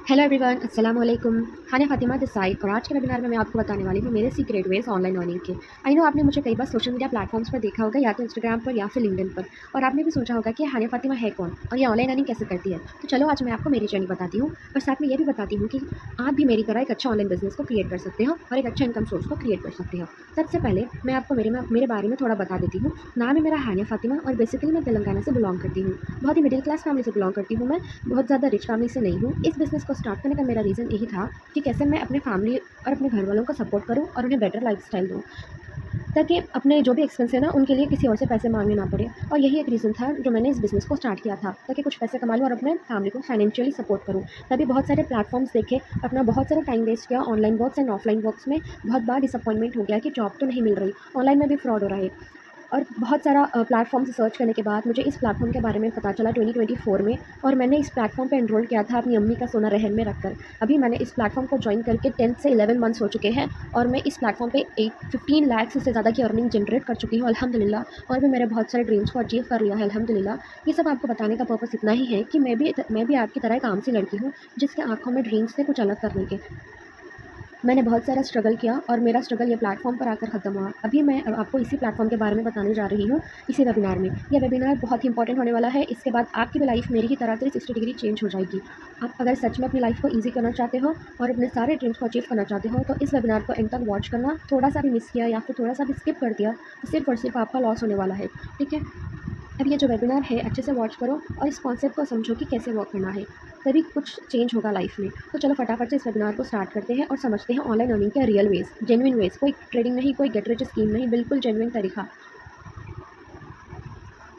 Hello everyone, अस्सलाम वालेकुम। हानिया Fatima this side और आज के वेबिनार में मैं आपको बताने वाली हूँ मेरे सीक्रेट वेज ऑनलाइन अर्निंग के। आई नो आपने मुझे कई बार सोशल मीडिया प्लेटफॉर्म्स पर देखा होगा, या तो इंस्टाग्राम पर या फिर लिंक्डइन पर, और आपने भी सोचा होगा कि हानिया फ़ातिमा है कौन और ये ऑनलाइन अर्निंग कैसे करती है। तो चलो आज मैं आपको मेरी जर्नी बताती हूँ और साथ में ये भी बताती हूँ कि आप भी मेरी तरह एक अच्छा ऑनलाइन बिजनेस को क्रिएट कर सकते हो और एक अच्छा इनकम सोर्स को क्रिएट कर सकते हो। सबसे पहले मैं आपको मेरे बारे में थोड़ा बता देती हूँ। नाम है मेरा हानिया फ़ातिमा और बेसिकली मैं तेलंगाना से बिलोंग करती हूँ। बहुत ही मिडिल क्लास फैमिली से बिलोंग करती हूँ मैं, बहुत ज़्यादा रिच फैमिली से नहीं हूँ। इस बिज़नेस को स्टार्ट करने का मेरा रीज़न यही था कि कैसे मैं अपने फैमिली और अपने घर वालों को सपोर्ट करूँ और उन्हें बेटर लाइफ़स्टाइल दूँ, ताकि अपने जो भी एक्सपेंस है ना, उनके लिए किसी और से पैसे माँगने ना पड़े। और यही एक रीज़न था जो मैंने इस बिज़नेस को स्टार्ट किया था, ताकि कुछ पैसे कमा लूँ और अपने फैमिली को फाइनेंशियली सपोर्ट करूँ। तभी बहुत सारे प्लेटफ़ॉर्म्स देखे, अपना बहुत सारा टाइम वेस्ट किया online works and offline works में। बहुत बार डिसअपॉइंटमेंट हो गया कि जॉब तो नहीं मिल रही, ऑनलाइन में भी फ्रॉड हो रहा है। और बहुत सारा प्लेटफ़ॉर्म से सर्च करने के बाद मुझे इस प्लेटफ़ॉर्म के बारे में पता चला 2024 में, और मैंने इस प्लेटफ़ॉर्म पे एनरोल किया था अपनी अम्मी का सोना रहन में रखकर। अभी मैंने इस प्लेटफ़ॉर्म को जॉइन करके 10 से 11 मंथ्स हो चुके हैं और मैं इस प्लेटफ़ॉर्म पे 15 लाख से ज़्यादा की अर्निंग जनरेट कर चुकी हूँ अल्हम्दुलिल्लाह। और भी मैंने बहुत सारे ड्रीम्स को अचीव कर लिया है अल्हम्दुलिल्लाह। ये सब आपको बताने का पर्पस इतना ही है कि मैं भी आपकी तरह एक आम सी लड़की हूँ, जिसके आँखों में ड्रीम्स थे कुछ अलग करने के। मैंने बहुत सारा स्ट्रगल किया और मेरा स्ट्रगल ये प्लेटफ़ॉर्म पर आकर ख़त्म हुआ। अभी मैं आपको इसी प्लेटफ़ॉर्म के बारे में बताने जा रही हूँ, इसी वेबिनार में। यह वेबिनार बहुत ही इंपॉर्टेंट होने वाला है। इसके बाद आपकी भी लाइफ़ मेरी ही तरह 360 डिग्री चेंज हो जाएगी। आप अगर सच में अपनी लाइफ़ को ईज़ी करना चाहते हो और अपने सारे ड्रीम्स को अचीव करना चाहते हो, तो इस वेबिनार को एंड तक वॉच करना। थोड़ा-सा भी मिस किया या फिर थोड़ा-सा भी स्किप कर दिया, तो सिर्फ़ और सिर्फ़ आपका लॉस होने वाला है, ठीक है? अब ये जो वेबिनार है अच्छे से वॉच करो और इस कॉन्सेप्ट को समझो कि कैसे वर्क करना है, तभी कुछ चेंज होगा लाइफ में। तो चलो फटाफट से इस वेबिनार को स्टार्ट करते हैं और समझते हैं ऑनलाइन अर्निंग के रियल वेज, जेन्युइन वेज। कोई ट्रेडिंग नहीं, कोई गेट रिच स्कीम नहीं, बिल्कुल जेन्युइन तरीका।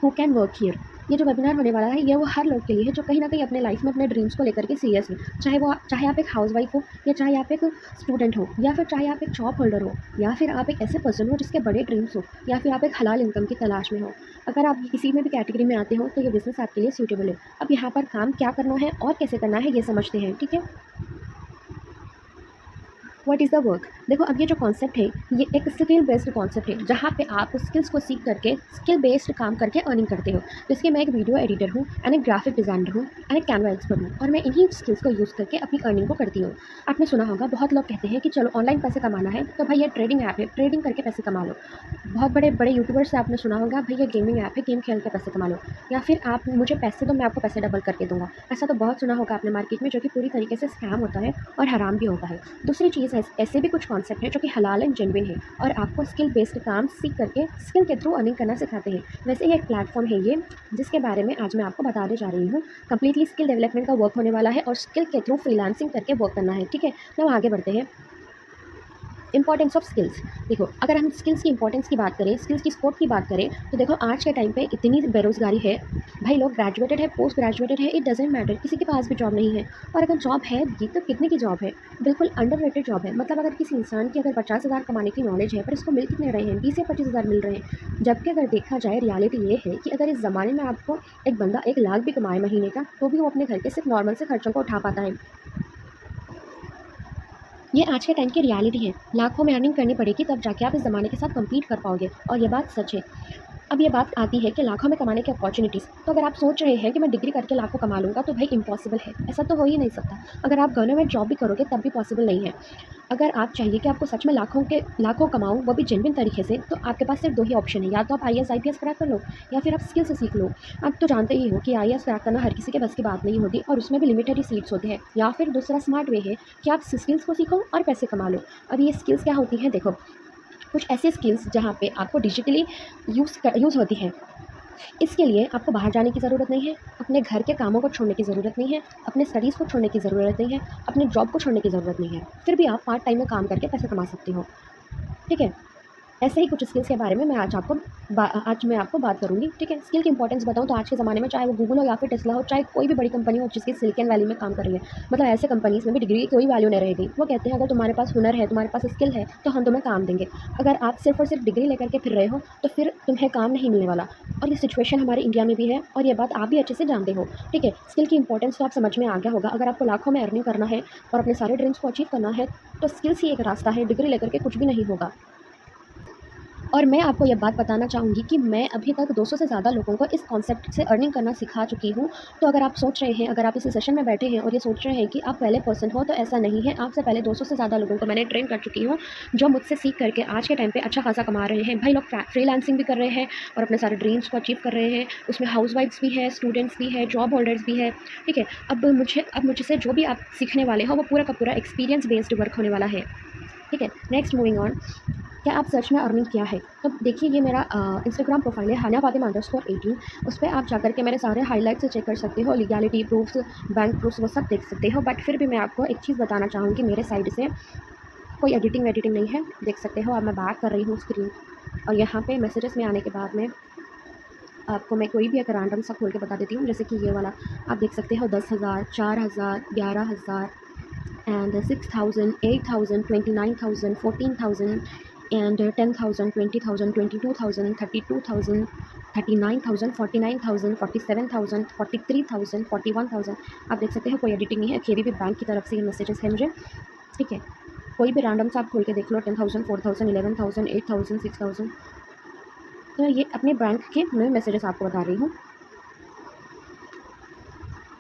Who can work here. ये जो वेबिनार होने वाला है, ये वो हर लोग के लिए है जो कहीं ना कहीं अपने लाइफ में अपने ड्रीम्स को लेकर के सीरियस है। चाहे आप एक हाउसवाइफ हो, या चाहे आप एक स्टूडेंट हो, या फिर चाहे आप एक जॉब होल्डर हो, या फिर आप एक ऐसे पर्सन हो जिसके बड़े ड्रीम्स हो, या फिर आप एक हलाल इनकम की तलाश में हो। अगर आप किसी में भी कैटेगरी में आते हो तो ये बिज़नेस आपके लिए सूटेबल है। अब यहाँ पर काम क्या करना है और कैसे करना है ये समझते हैं, ठीक है? What is the work. देखो, अब ये जो कॉन्सेप्ट है, ये एक स्किल बेस्ड कॉन्सेप्ट है, जहाँ पे आप स्किल्स को सीख करके स्किल बेस्ड काम करके अर्निंग करते हो। जैसे मैं एक वीडियो एडिटर हूँ एंड एक ग्राफिक डिज़ाइनर हूँ एंड एक कैनवा एक्सपर्ट हूँ, और मैं इन्हीं स्किल्स को यूज़ करके अपनी अर्निंग को करती हूँ। आपने सुना होगा, बहुत लोग कहते हैं कि चलो ऑनलाइन पैसे कमाना है तो भाई ये ट्रेडिंग ऐप है, ट्रेडिंग करके पैसे कमा लो। बहुत बड़े बड़े यूट्यूबर्स से आपने सुना होगा, भाई ये गेमिंग ऐप है, गेम खेल के पैसे कमा लो। या फिर आप मुझे पैसे दो, मैं आपको पैसे डबल करके दूंगा। ऐसा तो बहुत सुना होगा आपने मार्केट में, जो कि पूरी तरीके से स्कैम होता है और हराम भी होता है। दूसरी चीज़ है, ऐसे भी कुछ कॉन्सेप्ट है जो कि हलाल एंड जेन्युइन है और आपको स्किल बेस्ड काम सीख करके स्किल के थ्रू अर्निंग करना सिखाते हैं। वैसे ही एक प्लेटफॉर्म है ये, जिसके बारे में आज मैं आपको बताने जा रही हूँ। कंप्लीटली स्किल डेवलपमेंट का वर्क होने वाला है और स्किल के थ्रू फ्रीलांसिंग करके वर्क करना है, ठीक है? तो आगे बढ़ते हैं। Importance of skills. देखो, अगर हम स्किल्स की इंपॉर्टेंस की बात करें, स्किल्स की स्कोप की बात करें, तो देखो आज के टाइम पे इतनी बेरोज़गारी है। भाई लोग ग्रेजुएटेड है, पोस्ट ग्रेजुएटेड है, इट डज़न्ट मैटर, किसी के पास भी जॉब नहीं है। और अगर जॉब है भी तो कितने की जॉब है? बिल्कुल अंडररेटेड जॉब है। मतलब अगर किसी इंसान की अगर 50,000 कमाने की नॉलेज है, पर इसको मिल कितने रहे हैं? 20 या 25,000 मिल रहे हैं। जबकि अगर देखा जाए, रियलिटी ये है कि अगर इस ज़माने में आपको एक बंदा 1 लाख भी कमाए महीने का, तो भी वो अपने घर के सिर्फ नॉर्मल से खर्चों को उठा पाता है। ये आज के टाइम की रियलिटी है। लाखों में अर्निंग करनी पड़ेगी तब जाके आप इस ज़माने के साथ कम्पीट कर पाओगे, और ये बात सच है। अब ये बात आती है कि लाखों में कमाने की अपॉर्चुनिटीज़। तो अगर आप सोच रहे हैं कि मैं डिग्री करके लाखों कमा लूँगा, तो भाई इम्पॉसिबल है, ऐसा तो हो ही नहीं सकता। अगर आप गवर्नमेंट जॉब भी करोगे तब भी पॉसिबल नहीं है। अगर आप चाहिए कि आपको सच में लाखों कमाऊँ, वो भी जेन्युइन तरीके से, तो आपके पास सिर्फ 2 ही ऑप्शन है, या तो आप आईएएस आईपीएस क्रैक कर लो, या फिर आप स्किल से सीख लो। आप तो जानते ही हो कि आईएएस क्रैक करना हर किसी के बस की बात नहीं होती, और उसमें भी लिमिटेड ही सीट्स होते हैं। या फिर दूसरा स्मार्ट वे है कि आप स्किल्स को सीखो और पैसे कमा लो। अब ये स्किल्स क्या होती हैं? देखो, कुछ ऐसी स्किल्स जहाँ पे आपको डिजिटली यूज़ होती हैं। इसके लिए आपको बाहर जाने की ज़रूरत नहीं है, अपने घर के कामों को छोड़ने की ज़रूरत नहीं है, अपने स्टडीज़ को छोड़ने की ज़रूरत नहीं है, अपने जॉब को छोड़ने की ज़रूरत नहीं है। फिर भी आप पार्ट टाइम में काम करके पैसे कमा सकते हो, ठीक है? ऐसे ही कुछ स्किल्स के बारे में आज मैं आपको बात करूँगी, ठीक है? स्किल की इंपॉर्टेंस बताऊँ तो आज के ज़माने में चाहे वो गूगल हो या फिर टेस्ला हो, चाहे कोई भी बड़ी कंपनी हो जिसकी सिलिकॉन वैली में काम कर रही है, मतलब ऐसे कंपनीज़ में भी डिग्री की कोई वैल्यू नहीं रहेगी। वो कहते हैं अगर तुम्हारे पास हुनर है, तुम्हारे पास स्किल है, तो हम तुम्हें काम देंगे। अगर आप सिर्फ़ और सिर्फ डिग्री लेकर के फिर रहे हो, तो फिर तुम्हें काम नहीं मिलने वाला। और ये सिचुएशन हमारे इंडिया में भी है, और ये बात आप भी अच्छे से जानते हो, ठीक है? स्किल की इंपॉर्टेंस तो आप समझ में आ गया होगा। अगर आपको लाखों में अर्निंग करना है और अपने सारे ड्रीम्स को अचीव करना है, तो स्किल्स ही एक रास्ता है, डिग्री लेकर के कुछ भी नहीं होगा। और मैं आपको ये बात बताना चाहूँगी कि मैं अभी तक 200 से ज़्यादा लोगों को इस कॉन्सेप्ट से अर्निंग करना सिखा चुकी हूँ। तो अगर आप सोच रहे हैं, अगर आप इस सेशन में बैठे हैं और ये सोच रहे हैं कि आप पहले पर्सन हो, तो ऐसा नहीं है। आपसे पहले 200 से ज़्यादा लोगों को मैंने ट्रेन कर चुकी हूँ, जो मुझसे सीख करके आज के टाइम पे अच्छा खासा कमा रहे हैं। भाई लोग फ्रीलांसिंग भी कर रहे हैं और अपने सारे ड्रीम्स को अचीव कर रहे हैं। उसमें हाउसवाइफ्स भी है, स्टूडेंट्स भी है, जॉब होल्डर्स भी है, ठीक है। अब मुझसे जो भी आप सीखने वाले हो, वो पूरा का पूरा एक्सपीरियंस बेस्ड वर्क होने वाला है, ठीक है। नेक्स्ट मूविंग ऑन, क्या आप सर्च में अर्निंग किया है? तो देखिए, ये मेरा इंस्टाग्राम प्रोफाइल है हानिया फातिमा _18। उस पे आप जाकर के मेरे सारे हाइलाइट्स चेक कर सकते हो, लीगैलिटी प्रूफ्स, बैंक प्रूफ्स, वो सब देख सकते हो। बट फिर भी मैं आपको एक चीज़ बताना चाहूँगी, मेरे साइड से कोई एडिटिंग वेडिटिंग नहीं है, देख सकते हो। अब मैं बैक कर रही हूँ स्क्रीन, और यहाँ पे मैसेजेस में आने के बाद में आपको मैं कोई भी एक रैंडम सा खोल के बता देती हूँ। जैसे कि ये वाला आप देख सकते हो, 10,000, 4,000, 11,000 and 6,000, 8,000, 29,000, 14,000 and 10,000, 20,000, 22,000, 32,000, 39,000, 49,000, 47,000, 43,000, 41,000। आप देख सकते हो, कोई एडिटिंग नहीं है। केबीबी बैंक की तरफ से ये मैसेजेस है मुझे, ठीक है। कोई भी रैंडम सा आप खोल के देख लो, 10,000, 4,000, 11,000, 8,000, 6,000। तो ये अपने बैंक के मैं मैसेजेस आपको बता रही हूँ।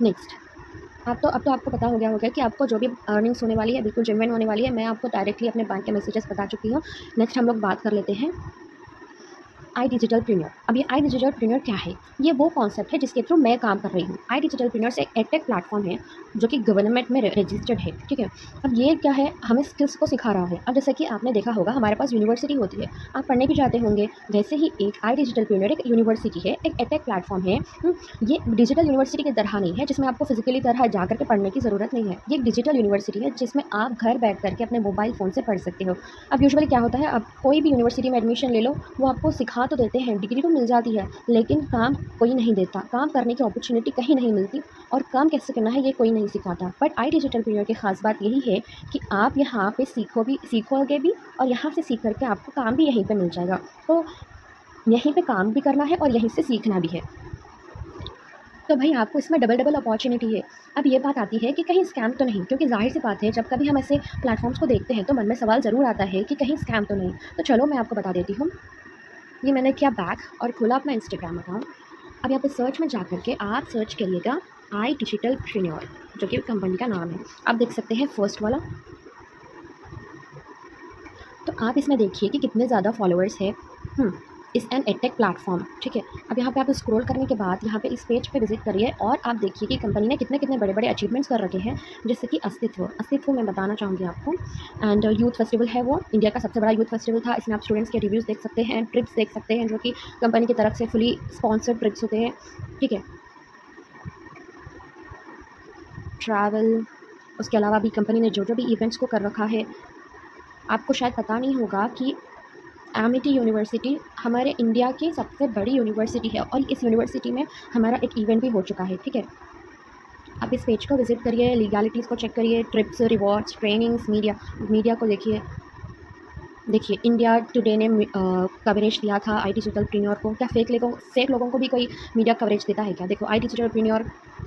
नेक्स्ट, अब तो आपको पता हो गया होगा कि आपको जो भी अर्निंग्स होने वाली है बिल्कुल जेन्युइन होने वाली है। मैं आपको डायरेक्टली अपने बैंक के मैसेजेस बता चुकी हूँ। नेक्स्ट हम लोग बात कर लेते हैं आई डिजिटलप्रेन्योर। अब ये आई डिजिटलप्रेन्योर क्या है? ये वो कॉन्सेप्ट है जिसके थ्रू मैं काम कर रही हूँ। आई डिजिटलप्रेन्योर से एक एडटेक प्लेटफॉर्म है जो कि गवर्नमेंट में रजिस्टर्ड है, ठीक है। अब ये क्या है, हमें स्किल्स को सिखा रहा है। अब जैसे कि आपने देखा होगा, हमारे पास यूनिवर्सिटी होती है, आप पढ़ने भी जाते होंगे। वैसे ही एक आई डिजिटलप्रेन्योर एक यूनिवर्सिटी है, एक एडटेक प्लेटफॉर्म है। ये डिजिटल यूनिवर्सिटी की तरह नहीं है जिसमें आपको फिजिकली तरह जाकर के पढ़ने की ज़रूरत नहीं है। ये एक डिजिटल यूनिवर्सिटी है जिसमें आप घर बैठ करके अपने मोबाइल फ़ोन से पढ़ सकते हो। अब यूजुअली क्या होता है, आप कोई भी यूनिवर्सिटी में एडमिशन ले लो, वो आपको सिखा तो देते हैं, डिग्री तो मिल जाती है, लेकिन काम कोई नहीं देता, काम करने की अपॉर्चुनिटी कहीं नहीं मिलती, और काम कैसे करना है ये कोई नहीं सिखाता। बट आई डिजिटलप्रेन्योर की ख़ास बात यही है कि आप यहाँ पे सीखोगे भी, और यहाँ से सीख करके आपको काम भी यहीं पे मिल जाएगा। तो यहीं पे काम भी करना है और यहीं से सीखना भी है। तो भाई आपको इसमें डबल अपॉर्चुनिटी है। अब ये बात आती है कि कहीं स्कैम तो नहीं, क्योंकि ज़ाहिर सी बात है, जब कभी हम ऐसे प्लेटफॉर्म्स को देखते हैं तो मन में सवाल ज़रूर आता है कि कहीं स्कैम तो नहीं। तो चलो मैं आपको बता देती हूँ। ये मैंने किया बैक और खोला अपना इंस्टाग्राम अकाउंट। अब यहाँ पे सर्च में जा कर के आप सर्च करिएगा आई डिजिटलप्रेन्योर, जो कि कंपनी का नाम है। आप देख सकते हैं फर्स्ट वाला। तो आप इसमें देखिए कि कितने ज़्यादा फॉलोअर्स है इस एन एडटेक प्लेटफॉर्म, ठीक है। अब यहाँ पे आप स्क्रॉल करने के बाद यहाँ पे इस पेज पे विजिट करिए, और आप देखिए कि कंपनी ने कितने कितने बड़े बड़े अचीवमेंट्स कर रखे हैं। जैसे कि अस्तित्व मैं बताना चाहूँगी आपको। एंड यूथ फेस्टिवल है, वो इंडिया का सबसे बड़ा यूथ फेस्टिवल था। इसमें आप स्टूडेंट्स के रिव्यूज़ देख सकते हैं, ट्रिप्स देख सकते हैं, जो कि कंपनी की तरफ से फुली स्पॉन्सर्ड ट्रिप्स होते हैं, ठीक है। ट्रैवल, उसके अलावा भी कंपनी ने जो जो भी इवेंट्स को कर रखा है। आपको शायद पता नहीं होगा कि एमिटी यूनिवर्सिटी हमारे इंडिया की सबसे बड़ी यूनिवर्सिटी है, और इस यूनिवर्सिटी में हमारा एक इवेंट भी हो चुका है, ठीक है। आप इस पेज को विजिट करिए, लीगैलिटीज़ को चेक करिए, ट्रिप्स, रिवॉर्ड्स, ट्रेनिंग्स, मीडिया को देखिए इंडिया टुडे ने कवरेज दिया था आई डिजिटलप्रेन्योर को। क्या फेक लोगों को भी कोई मीडिया कवरेज देता है क्या? देखो, आई डिजिटलप्रेन्योर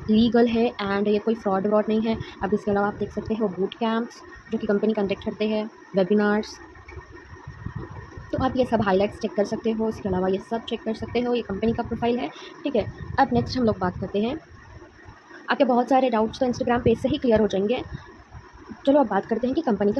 लीगल है, एंड ये कोई फ्रॉड व्रॉड नहीं है। अब इसके अलावा आप देख सकते हो बूट कैंप्स जो कि कंपनी कंडक्ट करते हैं, वेबिनार्स। तो आप ये सब हाइलाइट्स चेक कर सकते हो। इसके अलावा ये सब चेक कर सकते हो। ये कंपनी का प्रोफाइल है, ठीक है। अब नेक्स्ट हम लोग बात करते हैं, आपके बहुत सारे डाउट्स तो इंस्टाग्राम पेज से ही क्लियर हो जाएंगे। चलो अब बात करते हैं कि कंपनी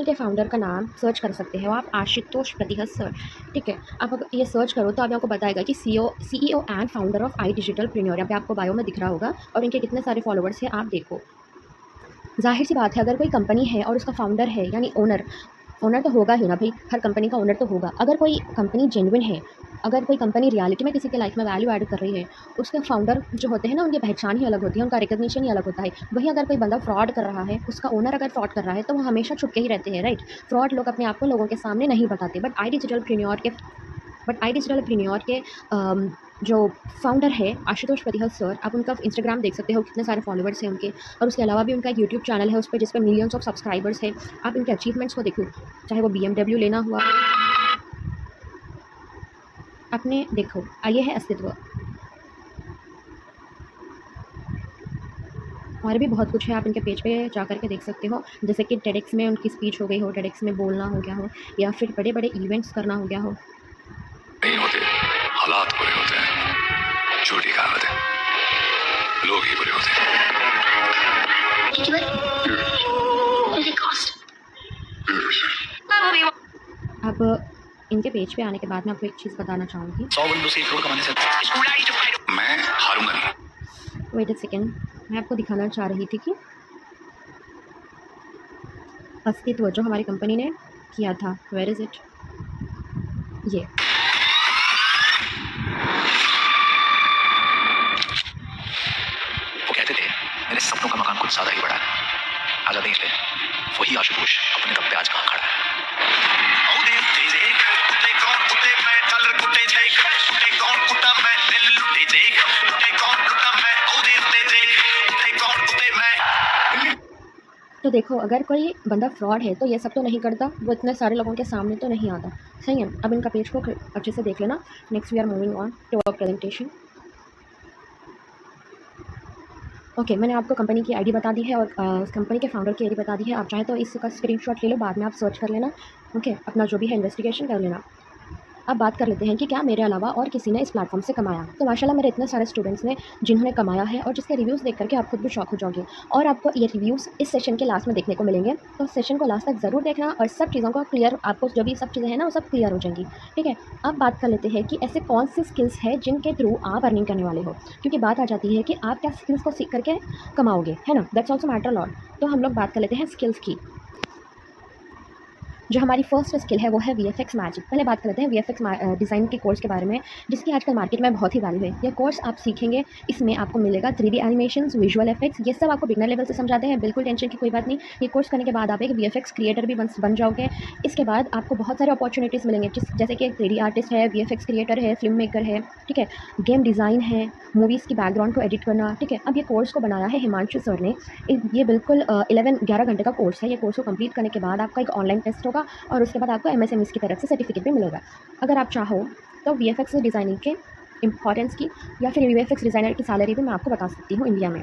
के फाउंडर का नाम सर्च कर सकते हो आप, आशुतोष प्रतिहत सर, ठीक है। आप अगर ये सर्च करो तो अभी आपको बताएगा कि सीईओ एंड फाउंडर ऑफ आई डिजिटलप्रेन्योर। यहाँ पे आपको बायो में दिख रहा होगा, और इनके कितने सारे फॉलोअर्स हैं आप देखो। जाहिर सी बात है, अगर कोई कंपनी है और उसका फाउंडर है, यानी ओनर तो होगा ही ना भाई, हर कंपनी का ओनर तो होगा। अगर कोई कंपनी जेन्युइन है, अगर कोई कंपनी रियलिटी में किसी के लाइफ में वैल्यू ऐड कर रही है, उसके फाउंडर जो होते हैं ना, उनकी पहचान ही अलग होती है, उनका रिकग्निशन ही अलग होता है। वहीं अगर कोई बंदा फ्रॉड कर रहा है, उसका ओनर अगर फ्रॉड कर रहा है, तो वो हमेशा छुप के ही रहते हैं, राइट। फ्रॉड लोग अपने आप को लोगों के सामने नहीं बताते। बट आई डिजिटलप्रेन्योर के जो फाउंडर है आशुतोष प्रतिहत सर, आप उनका इंस्टाग्राम देख सकते हो, कितने सारे फॉलोअर्स हैं उनके। और उसके अलावा भी उनका एक यूट्यूब चैनल है, उस पर जिस पर मिलियंस ऑफ सब्सक्राइबर्स है। आप इनके अचीवमेंट्स को देखो, चाहे वो BMW लेना हुआ, आपने देखो, ये है अस्तित्व। और भी बहुत कुछ है, आप इनके पेज पे जा कर के देख सकते हो। जैसे कि टेडेक्स में उनकी स्पीच हो गई हो, टेडेक्स में बोलना हो गया हो, या फिर बड़े बड़े इवेंट्स करना हो गया हो, इनके पेज पे आने के बाद मैं आपको एक चीज़ बताना चाहूँगी। 100 बंदों से 1 करोड़ कमाने से मैं हारूंगा नहीं। वेट अ सेकेंड, मैं आपको दिखाना चाह रही थी कि अस्तित्व जो हमारी कंपनी ने किया था, वेयर इज़ इट, ये वो कहते थे मेरे सपनों का मकान कुछ ज्यादा ही बड़ा है। आजा देख ले, वही आशुतोष अपने कब पे आज कहाँ खड़ा है। तो देखो, अगर कोई बंदा फ्रॉड है तो ये सब तो नहीं करता, वो इतने सारे लोगों के सामने तो नहीं आता। सही है, अब इनका पेज को अच्छे से देख लेना। Next we are moving on to our presentation. Okay, मैंने आपको कंपनी की आईडी बता दी है और कंपनी के फाउंडर की आईडी बता दी है। आप चाहें तो इसका स्क्रीनशॉट ले लो, बाद में आप सर्च कर लेना। ओके, अपना जो भी है इन्वेस्टिगेशन कर लेना। अब बात कर लेते हैं कि क्या मेरे अलावा और किसी ने इस प्लेटफॉर्म से कमाया। तो माशाल्लाह मेरे इतने सारे स्टूडेंट्स ने जिन्होंने कमाया है, और जिसके रिव्यूज़ देख करके आप खुद भी शॉक हो जाओगे। और आपको ये रिव्यूज़ इस सेशन के लास्ट में देखने को मिलेंगे, तो सेशन को लास्ट तक ज़रूर देखना और सब चीज़ों को क्लियर, आपको जो भी सब चीज़ें हैं ना वो सब क्लियर हो जाएंगी। ठीक है, अब बात कर लेते हैं कि ऐसे कौन सी स्किल्स है जिनके थ्रू आप अर्निंग करने वाले हो, क्योंकि बात आ जाती है कि आप क्या स्किल्स को सीख करके कमाओगे, है ना। That's also matter lot. तो हम लोग बात कर लेते हैं स्किल्स की। जो हमारी फर्स्ट स्किल है वो है वीएफएक्स मैजिक। पहले बात करते हैं वीएफएक्स डिज़ाइन के कोर्स के बारे में, जिसकी आजकल मार्केट में बहुत ही वैल्यू है। यह कोर्स आप सीखेंगे, इसमें आपको मिलेगा 3D एनिमेशंस, विजुअल इफेक्ट्स, ये सब आपको बिगनर लेवल से समझाते हैं। बिल्कुल टेंशन की कोई बात नहीं। ये कोर्स करने के बाद आप एक वीएफएक्स क्रिएटर भी बन जाओगे। इसके बाद आपको बहुत सारे अपॉर्चुनिटीज़ मिलेंगे, जैसे कि 3D आर्टिस्ट है, वीएफएक्स क्रिएटर है, फिल्म मेकर है, ठीक है, गेम डिज़ाइन है, मूवीज़ की बैकग्राउंड को एडिट करना। ठीक है, अब ये कोर्स को बनाया है हिमांशु सर ने। ये बिल्कुल 11 घंटे का कोर्स है। ये कोर्स को कंप्लीट करने के बाद आपका एक ऑनलाइन टेस्ट होगा और उसके बाद आपको MSMEs की तरफ से सर्टिफिकेट भी मिलेगा। अगर आप चाहो तो VFX डिज़ाइनिंग के इंपॉर्टेंस की या फिर VFX डिज़ाइनर की सैलरी भी मैं आपको बता सकती हूँ इंडिया में।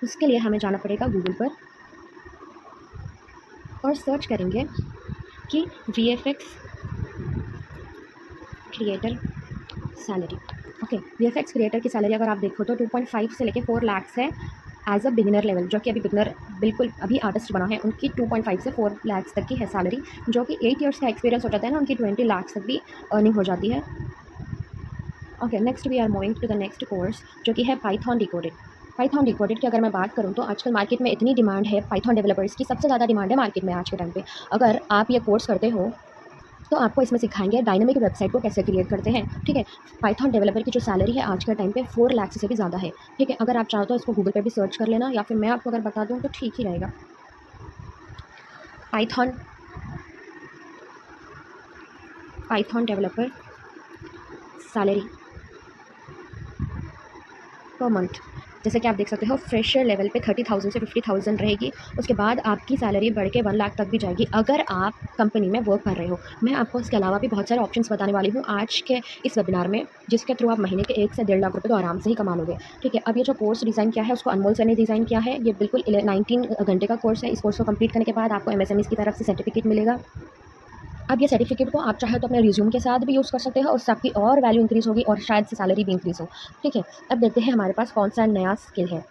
उसके लिए हमें जाना पड़ेगा गूगल पर और सर्च करेंगे कि VFX creator salary. Okay, VFX creator की सैलरी अगर आप देखो तो 2.5 से लेके 4 लाख है एज अ बिगिनर लेवल। जो कि अभी बिगिनर बिल्कुल अभी आर्टिस्ट बना है, उनकी 2.5 से 4 लाख तक की है सैलरी। जो कि 8 ईयर्स का एक्सपीरियंस हो जाता है ना, उनकी 20 लाख तक भी अर्निंग हो जाती है। Okay, next we are moving to the next course, जो कि है पाइथन डिकोडेड। पाइथन डिकोडेड की अगर मैं बात करूँ तो आजकल मार्केट में इतनी डिमांड है, पाइथन डेवलपर्स की सबसे ज़्यादा डिमांड है मार्केट में आज के टाइम पे। अगर आप ये कोर्स करते हो तो आपको इसमें सिखाएंगे डायनामिक वेबसाइट को कैसे क्रिएट करते हैं। ठीक है, पाइथन डेवलपर की जो सैलरी है आज के टाइम पे 4 लाख से भी ज़्यादा है। ठीक है, अगर आप चाहो तो इसको गूगल पे भी सर्च कर लेना, या फिर मैं आपको अगर बता दूँ तो ठीक ही रहेगा। Python developer salary per month, जैसे कि आप देख सकते हो फ्रेशर लेवल पे 30,000 से 50,000 रहेगी। उसके बाद आपकी सैलरी बढ़ के 1 लाख तक भी जाएगी अगर आप कंपनी में वर्क कर रहे हो। मैं आपको इसके अलावा भी बहुत सारे ऑप्शंस बताने वाली हूँ आज के इस वेबिनार में, जिसके थ्रू आप महीने के 1 से 1.5 लाख रुपये तो आराम से ही कमा लोगे। ठीक है, अब ये जो कोर्स डिज़ाइन किया है उसको अनमोल सर ने डिज़ाइन किया है। ये बिल्कुल 19 घंटे का कोर्स है। इस कोर्स को कंप्लीट करने के बाद आपको MSMEs की तरफ से सर्टिफिकेट मिलेगा। अब ये सर्टिफिकेट को आप चाहे तो अपने रिज्यूम के साथ भी यूज़ कर सकते हो, उससे आपकी और वैल्यू इंक्रीज़ होगी और शायद से सैलरी भी इंक्रीज़ हो। ठीक है, अब देखते हैं हमारे पास कौन सा नया स्किल है।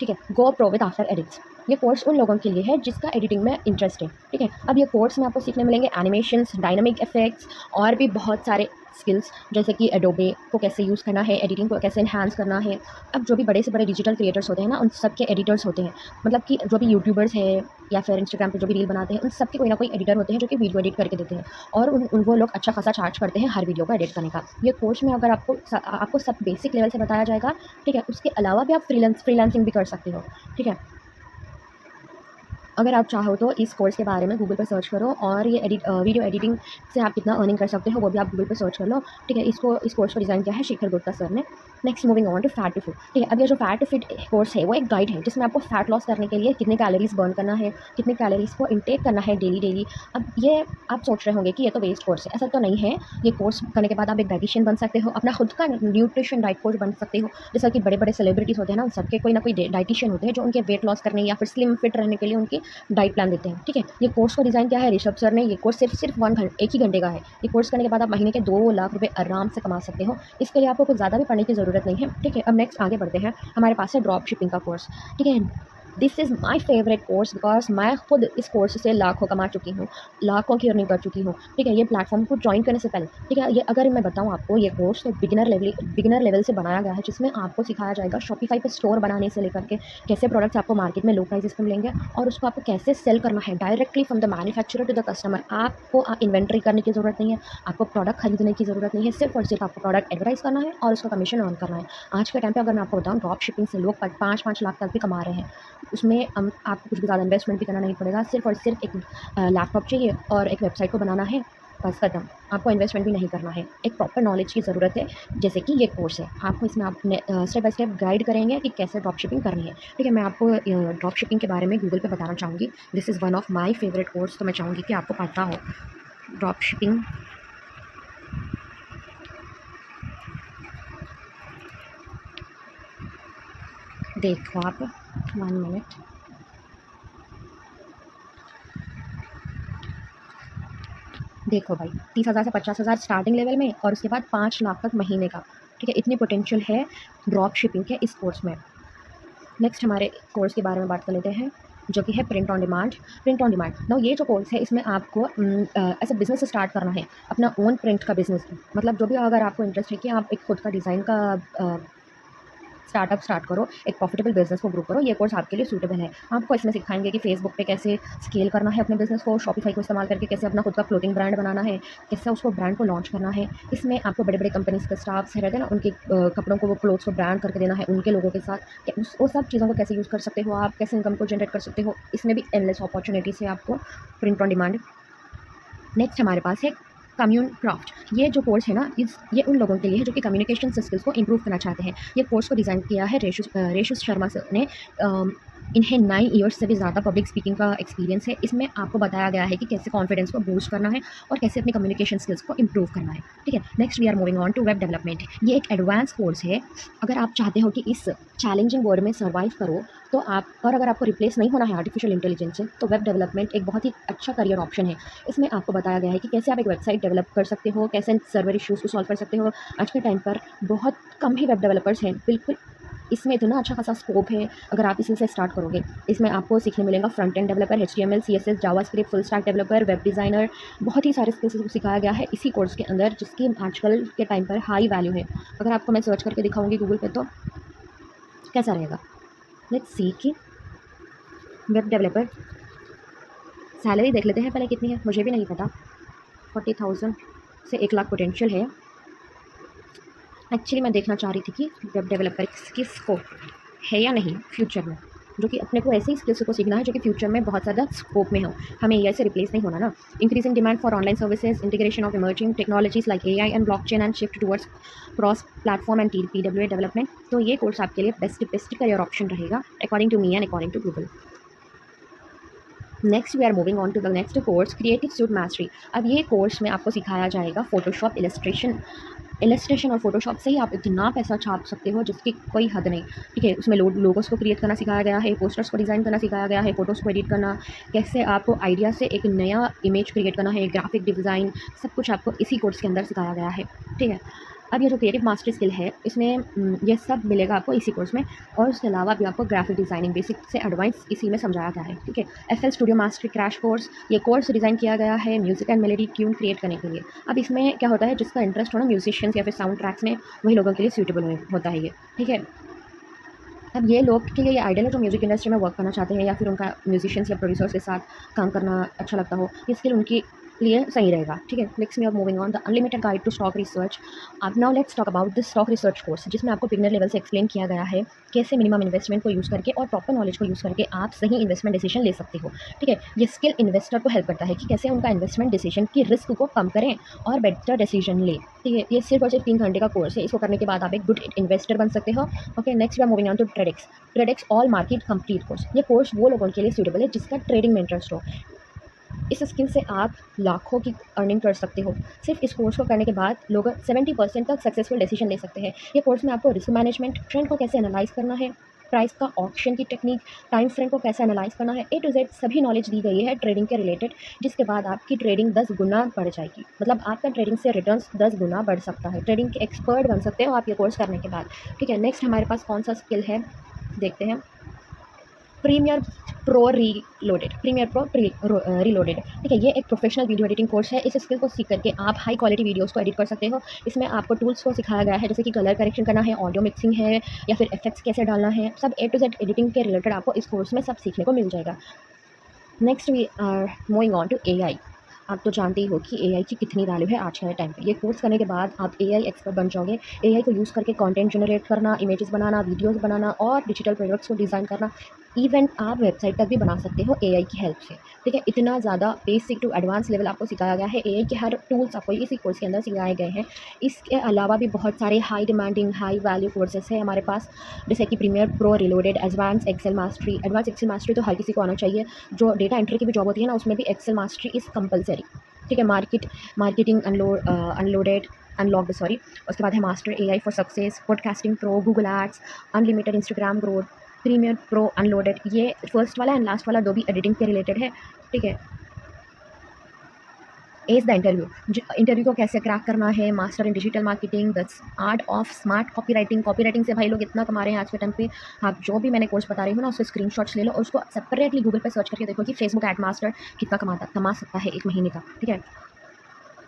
ठीक है, गो प्रो विद आफ्टर एडिट्स। ये कोर्स उन लोगों के लिए है जिसका एडिटिंग में इंटरेस्ट है। ठीक है, अब ये कोर्स में आपको सीखने मिलेंगे एनिमेशंस, डायनामिक इफेक्ट्स और भी बहुत सारे स्किल्स, जैसे कि एडोबे को कैसे यूज़ करना है, एडिटिंग को कैसे इन्हांस करना है। अब जो भी बड़े से बड़े डिजिटल क्रिएटर्स होते हैं ना, उन सब के एडिटर्स होते हैं। मतलब कि जो भी यूट्यूबर्स हैं या फिर इंस्टाग्राम पे जो भी रील बनाते हैं, उन सब के कोई ना कोई एडिटर होते हैं जो कि वीडियो एडिट करके देते हैं, और वो लोग अच्छा खासा चार्ज करते हैं हर वीडियो को एडिट करने का। ये कोर्स में अगर आपको सब बेसिक लेवल से बताया जाएगा। ठीक है, उसके अलावा भी आप फ्रीलांसिंग भी कर सकते हो। ठीक है, अगर आप चाहो तो इस कोर्स के बारे में गूगल पर सर्च करो, और ये वीडियो एडिटिंग से आप कितना अर्निंग कर सकते हो वो भी आप गूगल पर सर्च कर लो। ठीक है, इस कोर्स को डिज़ाइन किया है शेखर गुप्ता सर ने। Next moving on to fat to fit. ठीक है, अब ये जो फैट टू फिट कोर्स है वो एक गाइड है जिसमें आपको फैट लॉस करने के लिए कितने कैलोरीज बर्न करना है, कितने कैलोरीज को इंटेक करना है डेली। अब ये आप सोच रहे होंगे कि ये तो वेस्ट कोर्स है। ऐसा तो नहीं है। ये कोर्स करने के बाद आप एक डाइटिशियन बन सकते हो, अपना खुद का न्यूट्रिशन डाइट कोच बन सकते हो। जैसा कि बड़े बड़े सेलिब्रिटीज़ होते हैं ना, उन सबके कोई ना कोई डाइटिशियन होते हैं जो उनके वेट लॉस करने या फिर स्लिम फिट रहने के लिए उनकी डाइट प्लान देते हैं। ठीक है, ये कोर्स को डिज़ाइन किया है ऋषभ सर ने। ये कोर्स सिर्फ 1 ही घंटे का है। ये कोर्स करने के बाद आप महीने के 2 लाख रुपए आराम से कमा सकते हो। इसके लिए आपको कुछ ज़्यादा भी पढ़ने की ज़रूरत नहीं है। ठीक है, अब नेक्स्ट आगे बढ़ते हैं। हमारे पास है ड्रॉप शिपिंग का कोर्स। ठीक है, this is my favourite course because मैं खुद इस कोर्स से लाखों कमा चुकी हूँ, लाखों की अर्निंग कर चुकी हूँ। ठीक है, ये प्लेटफॉर्म को ज्वाइन करने से पहले, ठीक है, ये अगर मैं बताऊँ आपको, ये कोर्स तो बिगिनर लेवल से बनाया गया है, जिसमें आपको सिखाया जाएगा शॉपिफाई पे स्टोर बनाने से लेकर के कैसे प्रोडक्ट्स आपको मार्केट में लो प्राइसेस पे मिलेंगे और उसको आपको कैसे सेल करना है directly from the manufacturer to the customer. आपको इन्वेंट्री करने की ज़रूरत नहीं है, आपको प्रोडक्ट खरीदने की ज़रूरत नहीं है, सिर्फ और सिर्फ आपको प्रोडक्ट एडवर्टाइज करना है और उसका कमीशन अर्न करना है। आज के टाइम पे अगर मैं आपको बताऊँ, ड्रॉप शिपिंग से लोग 5-5 लाख तक भी कमा रहे हैं। उसमें आपको कुछ भी ज़्यादा इन्वेस्टमेंट भी करना नहीं पड़ेगा, सिर्फ और सिर्फ एक लैपटॉप चाहिए और एक वेबसाइट को बनाना है, बस खत्म। आपको इन्वेस्टमेंट भी नहीं करना है, एक प्रॉपर नॉलेज की ज़रूरत है, जैसे कि ये कोर्स है। आपको इसमें आपने स्टेप बाय स्टेप गाइड करेंगे कि कैसे ड्रॉप शिपिंग करनी है। ठीक है, मैं आपको ड्रॉप शिपिंग के बारे में गूगल पे बताना चाहूँगी। This is one of my favourite course, तो मैं चाहूँगी कि आपको पता हो ड्रॉप शिपिंग। देखो आप 1 मिनट, देखो भाई, 30,000 से 50,000 स्टार्टिंग लेवल में और उसके बाद 5 लाख तक महीने का। ठीक है, इतनी पोटेंशियल है ड्रॉप शिपिंग के इस कोर्स में। नेक्स्ट हमारे कोर्स के बारे में बात कर लेते हैं, जो कि है print on demand. Print on demand now, ये जो कोर्स है इसमें आपको ऐसा बिजनेस स्टार्ट करना है, अपना ओन प्रिंट का बिजनेस। मतलब जो भी अगर आपको इंटरेस्ट है कि आप एक खुद का डिज़ाइन का स्टार्ट करो, एक प्रॉफिटेबल बिजनेस को ग्रो करो, ये कोर्स आपके लिए सूटेबल है। आपको इसमें सिखाएंगे कि फेसबुक पे कैसे स्केल करना है अपने बिजनेस को, शॉपिफाई को इस्तेमाल करके कैसे अपना खुद का क्लोथिंग ब्रांड बनाना है, कैसे उसको ब्रांड को लॉन्च करना है। इसमें आपको बड़े बड़े कंपनीज के स्टाफ्स रहते हैं ना, उनके कपड़ों को, वो क्लोथ्स को ब्रांड करके देना है उनके लोगों के साथ। वो सब चीज़ों को कैसे यूज़ कर सकते हो आप, कैसे इनकम को जनरेट कर सकते हो, इसमें भी एंडलेस अपॉर्चुनिटीज़ है आपको प्रिंट ऑन डिमांड। नेक्स्ट हमारे पास है कम्यून क्राफ्ट। ये जो कोर्स है ना, ये उन लोगों के लिए है जो कि कम्युनिकेशन स्किल्स को इंप्रूव करना चाहते हैं। ये कोर्स को डिज़ाइन किया है रेशु शर्मा सर ने। इन्हें 9 ईयर्स से भी ज़्यादा पब्लिक स्पीकिंग का एक्सपीरियंस है। इसमें आपको बताया गया है कि कैसे कॉन्फिडेंस को बूस्ट करना है और कैसे अपनी कम्युनिकेशन स्किल्स को इंप्रूव करना है। ठीक है, next we are moving on to web development. ये एक एडवांस कोर्स है। अगर आप चाहते हो कि इस चैलेंजिंग वर्ल्ड में सर्वाइव करो, तो आप, और अगर आपको रिप्लेस नहीं होना है आर्टिफिशियल इंटेलिजेंस से, तो वेब डेवलपमेंट एक बहुत ही अच्छा करियर ऑप्शन है। इसमें आपको बताया गया है कि कैसे आप एक वेबसाइट डेवलप कर सकते हो, कैसे सर्वर इश्यूज़ को सॉल्व कर सकते हो। आज के टाइम पर बहुत कम ही वेब डेवलपर्स हैं, बिल्कुल इसमें इतना अच्छा खासा स्कोप है अगर आप इसी से स्टार्ट करोगे। इसमें आपको सीखने मिलेगा front end developer, HTML, CSS, JavaScript, full stack developer, web designer, बहुत ही सारे स्किल्स को सिखाया गया है इसी कोर्स के अंदर, जिसकी आजकल के टाइम पर हाई वैल्यू है। अगर आपको मैं सर्च करके दिखाऊंगी गूगल पे, तो कैसा रहेगा, लेट्स सी कि वेब डेवलपर सैलरी देख लेते हैं पहले कितनी है, मुझे भी नहीं पता। 40,000 से 1 लाख पोटेंशियल है। एक्चुअली मैं देखना चाह रही थी कि वेब डेवलपर की स्कोप है या नहीं फ्यूचर में, जो कि अपने को ऐसे ही स्किल्स को सीखना है जो कि फ्यूचर में बहुत ज़्यादा स्कोप में हो। हमें AI से रिप्लेस नहीं होना ना। Increasing demand for online services, integration of emerging technologies like AI and blockchain and shift towards cross platform and PWA development. तो ये कोर्स आपके लिए बेस्ट करियर ऑप्शन रहेगा according to me and according to Google. Next we are moving on to the next course, creative suite mastery. अब ये course में आपको सिखाया जाएगा फोटोशॉप, इलस्ट्रेशन और फोटोशॉप से ही आप इतना पैसा छाप सकते हो जिसकी कोई हद नहीं। ठीक है, उसमें लोगोस को क्रिएट करना सिखाया गया है, पोस्टर्स को डिज़ाइन करना सिखाया गया है, फोटोज़ को एडिट करना, कैसे आपको आइडिया से एक नया इमेज क्रिएट करना है, ग्राफिक डिज़ाइन, सब कुछ आपको इसी कोर्स के अंदर सिखाया गया है। ठीक है, अब ये जो क्रिएटिव मास्टरी स्किल है, इसमें ये सब मिलेगा आपको इसी कोर्स में, और उसके अलावा भी आपको ग्राफिक डिज़ाइनिंग बेसिक से एडवांस इसी में समझाया गया है। ठीक है, FL studio mastery crash course, ये कोर्स डिज़ाइन किया गया है music and melody tune create करने के लिए। अब इसमें क्या होता है, जिसका इंटरेस्ट हो ना म्यूजिशियंस या फिर साउंड ट्रैक्स में, वही लोगों के लिए सूटेबल होता है ये। ठीक है, अब ये लोग के लिए ये आइडियल है जो म्यूज़िक इंडस्ट्री में वर्क करना चाहते हैं या फिर उनका म्यूजिशियंस या प्रोड्यूसर्स के साथ काम करना अच्छा लगता हो, ये स्किल उनके लिए सही रहेगा। ठीक है, next we are moving on the unlimited guide to stock research. अब now let's talk about this stock research course, जिसमें आपको बिगिनर लेवल से एक्सप्लेन किया गया है कैसे मिनिमम इन्वेस्टमेंट को यूज़ करके और प्रॉपर नॉलेज को यूज़ करके आप सही इन्वेस्टमेंट डिसीजन ले सकते हो। ठीक है, ये स्किल इन्वेस्टर को हेल्प करता है कि कैसे उनका इन्वेस्टमेंट डिसीजन की रिस्क को कम करें और बेटर डिसीजन ले। ठीक है, ये सिर्फ और सिर्फ 3 घंटे का कोर्स है। इसको करने के बाद आप एक गुड इन्वेस्टर बन सकते हो। Okay, next we are moving on to Tradex all market complete course. ये कोर्स वो लोगों के लिए सूटेबल है जिसका ट्रेडिंग में इंटरेस्ट हो। इस स्किल से आप लाखों की अर्निंग कर सकते हो। सिर्फ इस कोर्स को करने के बाद लोग 70% तक सक्सेसफुल डिसीजन ले सकते हैं। ये कोर्स में आपको रिस्क मैनेजमेंट, ट्रेंड को कैसे एनालाइज करना है, प्राइस का ऑप्शन की टेक्निक, टाइम फ्रेम को कैसे एनालाइज करना है, A to Z सभी नॉलेज दी गई है ट्रेडिंग के रिलेटेड, जिसके बाद आपकी ट्रेडिंग 10 गुना बढ़ जाएगी। मतलब आपका ट्रेडिंग से रिटर्न्स 10 गुना बढ़ सकता है। ट्रेडिंग के एक्सपर्ट बन सकते हो आप ये कोर्स करने के बाद। ठीक है, नेक्स्ट हमारे पास कौन सा स्किल है देखते हैं। प्रीमियर प्रो रीलोडेड, ठीक है। ये एक प्रोफेशनल वीडियो एडिटिंग कोर्स है। इस स्किल को सीख करके आप हाई क्वालिटी वीडियोस को एडिट कर सकते हो। इसमें आपको टूल्स को सिखाया गया है, जैसे कि कलर करेक्शन करना है, ऑडियो मिक्सिंग है, या फिर इफेक्ट्स कैसे डालना है, सब ए टू जेड एडिटिंग के रिलेटेड आपको इस कोर्स में सब सीखने को मिल जाएगा। Next we are moving on to AI. आप तो जानते ही हो कि एआई की कितनी वैल्यू है आज के टाइम पे। ये कोर्स करने के बाद आप एआई एक्सपर्ट बन जाओगे। एआई को यूज़ करके कंटेंट जनरेट करना, इमेजेस बनाना, वीडियोस बनाना और डिजिटल प्रोडक्ट्स को डिज़ाइन करना, इवन आप वेबसाइट तक भी बना सकते हो एआई की हेल्प से, ठीक है। इतना ज़्यादा बेसिक टू एडवांस लेवल आपको सिखाया गया है। एआई के हर टूल्स आपको इसी कोर्स के अंदर सिखाए गए हैं। इसके अलावा भी बहुत सारे high demanding high value courses हैं हमारे पास, जैसे कि premiere pro reloaded, advance excel mastery. Advance excel mastery तो हर किसी को आना चाहिए। जो डेटा एंट्री की भी जॉब होती है ना, उसमें भी एक्सेल मास्टरी इज़ कंपलसरी, ठीक है। Marketing unlocked sorry. उसके बाद है master AI for success, podcasting pro, Google ads, unlimited Instagram growth, premiere pro unloaded. ये फर्स्ट वाला एंड लास्ट वाला दो भी एडिटिंग के रिलेटेड है, ठीक है। एज द इंटरव्यू को कैसे क्रैक करना है, master in digital marketing, the art of smart copy writing से भाई लोग इतना कमा रहे हैं आज के टाइम पे। आप जो भी मैंने कोर्स बता रही हूँ ना, उससे स्क्रीनशॉट्स ले लो और उसको सेपरेटली गूगल पे सर्च करके देखो कि फेसबुक एड मास्टर कितना कमा सकता है एक महीने का, ठीक है।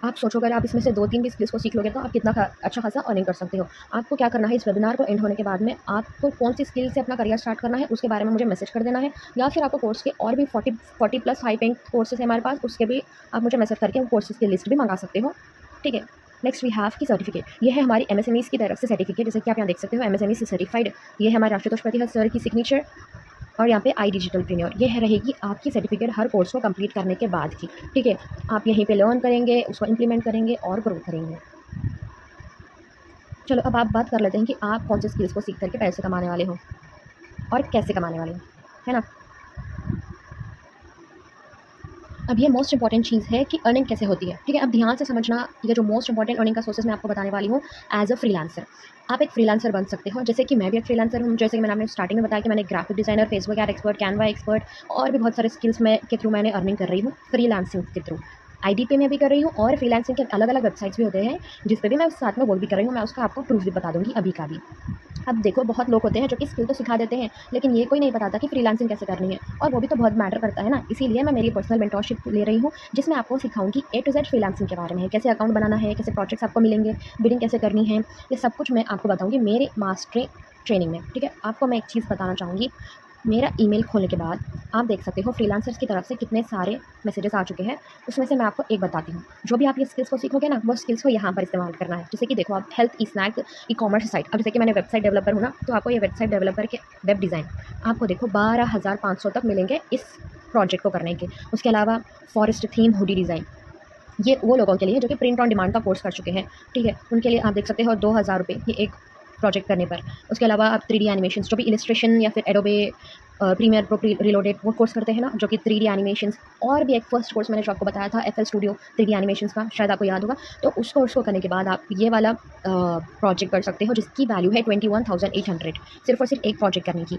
आप सोचो अगर आप इसमें से 2-3 भी स्किल्स को सीख लोगे तो आप कितना अच्छा खासा अर्निंग कर सकते हो। आपको क्या करना है, इस वेबिनार को एंड होने के बाद में आपको कौन सी स्किल से अपना करियर स्टार्ट करना है उसके बारे में मुझे मैसेज कर देना है, या फिर आपको कोर्स के और भी 40 प्लस हाई पेइंग कोर्सेज है हमारे पास, उसके भी आप मुझे मैसेज करके उन कोर्सेज की लिस्ट भी मंगा सकते हो, ठीक है। नेक्स्ट वी हैव की सर्टिफिकेट। ये है हमारी एमएसएमईज़ की तरफ से सर्टिफिकेट, जैसे कि आप यहाँ देख सकते हो एमएसएमई से सर्टिफाइड। ये है हमारे आशुतोष प्रतिहत सर की सिग्नेचर, और यहाँ पे आई डिजिटल प्रीमियर। ये है रहेगी आपकी सर्टिफिकेट हर कोर्स को कंप्लीट करने के बाद की, ठीक है। आप यहीं पे लर्न करेंगे, उसको इंप्लीमेंट करेंगे और ग्रो करेंगे। चलो अब आप बात कर लेते हैं कि आप कौन से स्किल्स को सीख करके पैसे कमाने वाले हो और कैसे कमाने वाले हो, है ना। अब ये मोस्ट इंपॉर्टेंट चीज़ है कि अर्निंग कैसे होती है, ठीक है। अब ध्यान से समझना, ये जो मोस्ट इंपॉर्टेंट अर्निंग का सोर्सेज मैं आपको बताने वाली हूँ एज अ फ्रीलांसर। आप एक फ्रीलांसर बन सकते हो, जैसे कि मैं भी एक फ्रीलांसर हूँ। जैसे कि मैंने आपने स्टार्टिंग में बताया कि मैंने graphic designer, Facebook ad expert, Canva expert और भी बहुत सारे स्किल्स के थ्रू मैंने अर्निंग कर रही हूँ फ्रीलांसिंग के थ्रू। आईडी में भी कर रही हूँ और फ्रीलांसिंग के अलग अलग वेबसाइट्स भी होते हैं जिस पे भी मैं साथ में वर्क भी कर रही हूँ। मैं उसका आपको प्रूफ भी बता दूँगी अभी का भी। अब देखो, बहुत लोग होते हैं जो कि स्किल तो सिखा देते हैं, लेकिन ये कोई नहीं बताता कि फ्रीलांसिंग कैसे करनी है, और वो भी तो बहुत मैटर करता है ना। इसीलिए मैं मेरी पर्सनल मेंटरशिप ले रही हूँ, जिसमें आपको सिखाऊंगी ए टू जेड फ्रीलांसिंग के बारे में, कैसे अकाउंट बनाना है, कैसे प्रोजेक्ट्स आपको मिलेंगे, बिडिंग कैसे करनी है, ये सब कुछ मैं आपको बताऊँगी मेरे मास्टरी ट्रेनिंग में, ठीक है। आपको मैं एक चीज़ बताना चाहूँगी, मेरा ईमेल खोलने के बाद आप देख सकते हो फ्रीलांसर्स की तरफ से कितने सारे मैसेजेस आ चुके हैं। उसमें से मैं आपको एक बताती हूँ। जो भी आप ये स्किल्स को सीखोगे ना, वो स्किल्स को यहाँ पर इस्तेमाल करना है। जैसे कि देखो, आप हेल्थ ई स्नैक ई कॉमर्स साइट, अब जैसे कि मैंने वेबसाइट डेवलपर हूँ ना, तो आपको ये वेबसाइट डेवलपर के वेब डिज़ाइन आपको देखो 12,500 तक मिलेंगे इस प्रोजेक्ट को करने के। उसके अलावा फॉरेस्ट थीम हुडी डिज़ाइन, ये वो लोगों के लिए जो कि प्रिंट ऑन डिमांड का कोर्स कर चुके हैं, ठीक है। उनके लिए आप देख सकते हो 2,000 रुपये ये एक प्रोजेक्ट करने पर। उसके अलावा आप 3D एनिमेशंस, जो भी इलस्ट्रेशन या फिर एडोबे प्रीमियर प्रो रीलोडेड वो कोर्स करते हैं ना, जो कि 3D एनिमेशंस, और भी एक फर्स्ट कोर्स मैंने जो आपको बताया था FL स्टूडियो 3D एनिमेशंस का, शायद आपको याद होगा। तो उस कोर्स को करने के बाद आप ये वाला प्रोजेक्ट कर सकते हो, जिसकी वैल्यू है 21,800 सिर्फ और सिर्फ एक प्रोजेक्ट करने की।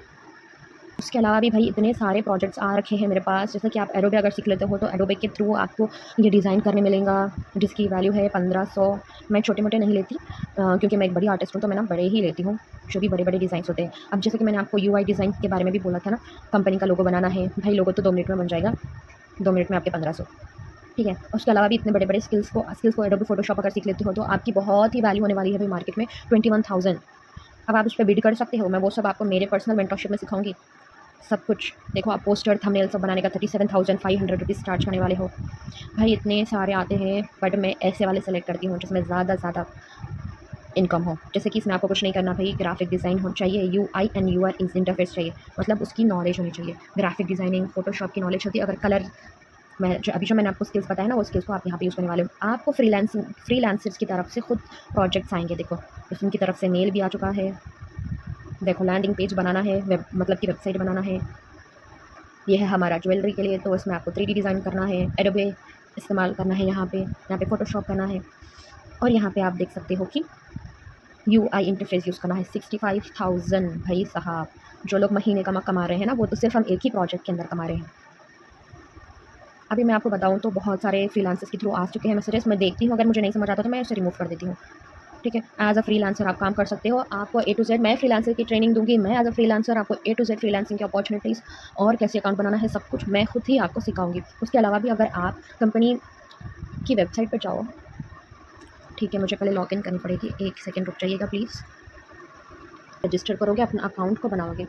उसके अलावा भी भाई इतने सारे प्रोजेक्ट्स आ रखे हैं मेरे पास, जैसे कि आप एडोबे अगर सीख लेते हो तो एडोबे के थ्रू आपको ये डिज़ाइन करने मिलेगा, जिसकी वैल्यू है 1500। मैं छोटे मोटे नहीं लेती, क्योंकि मैं एक बड़ी आर्टिस्ट हूँ, तो मैं ना बड़े ही लेती हूँ, जो भी बड़े बड़े डिज़ाइंस होते हैं। अब जैसे कि मैंने आपको UI डिज़ाइन के बारे में भी बोला था ना, कंपनी का लोगो बनाना है भाई, लोगो तो 2 मिनट में बन जाएगा, 2 मिनट में आपके 1500, ठीक है। उसके अलावा भी इतने बड़े बड़े स्किल्स को एडोबे फोटोशॉप अगर सीख लेते हो तो आपकी बहुत ही वैल्यू होने वाली है भाई मार्केट में, 21,000। अब आप उस पर बिड कर सकते हो। मैं वो सब आपको मेरे पर्सनल मेंटरशिप में सिखाऊंगी सब कुछ। देखो, आप पोस्टर थंबनेल सब बनाने का 37,500 रुपीज़ चार्ज करने वाले हो भाई। इतने सारे आते हैं, बट मैं ऐसे वाले सेलेक्ट करती हूँ जिसमें ज़्यादा इनकम हो। जैसे कि इसमें आपको कुछ नहीं करना भाई, ग्राफिक डिज़ाइन हो चाहिए, UI एंड UR इंटरफेस चाहिए, मतलब उसकी नॉलेज होनी चाहिए। ग्राफिक डिज़ाइनिंग, फोटोशॉप की नॉलेज होती है। अगर कलर जो मैंने आपको स्किल्स बताया ना, वो स्किल्स को आप यहाँ पे यूज़ करने वाले हो। आपको फ्रीलांसर्स की तरफ से खुद प्रोजेक्ट्स आएंगे। देखो, उनकी तरफ से मेल भी आ चुका है। देखो, लैंडिंग पेज बनाना है, मतलब कि वेबसाइट बनाना है। ये है हमारा ज्वेलरी के लिए, तो इसमें आपको 3D डिज़ाइन करना है, एडोबे इस्तेमाल करना है, यहाँ पे फ़ोटोशॉप करना है, और यहाँ पे आप देख सकते हो कि UI इंटरफेस यूज़ करना है। 65,000 भाई साहब, जो लोग महीने का कमा रहे हैं ना, वो तो सिर्फ हम एक ही प्रोजेक्ट के अंदर कमा रहे हैं। अभी मैं आपको बताऊँ तो बहुत सारे फ्रीलांसर्स के थ्रू आ चुके हैं मैसेजेस, मैं देखती हूँ, अगर मुझे नहीं समझ आता तो मैं उसे रिमूव कर देती हूँ, ठीक है। एज़ अ फ्रीलांसर आप काम कर सकते हो। आपको ए टू जेड मैं फ्रीलांसर की ट्रेनिंग दूँगी। मैं एज़ अ फ्रीलांसर आपको ए टू जेड फ्रीलांसिंग की अपॉर्चुनिटीज़ और कैसे अकाउंट बनाना है सब कुछ मैं खुद ही आपको सिखाऊँगी। उसके अलावा भी अगर आप कंपनी की वेबसाइट पर जाओ, ठीक है, मुझे पहले लॉगिन करनी पड़ेगी। 1 सेकंड रुक जाइएगा प्लीज़। रजिस्टर करोगे, अपना अकाउंट को बनाओगे।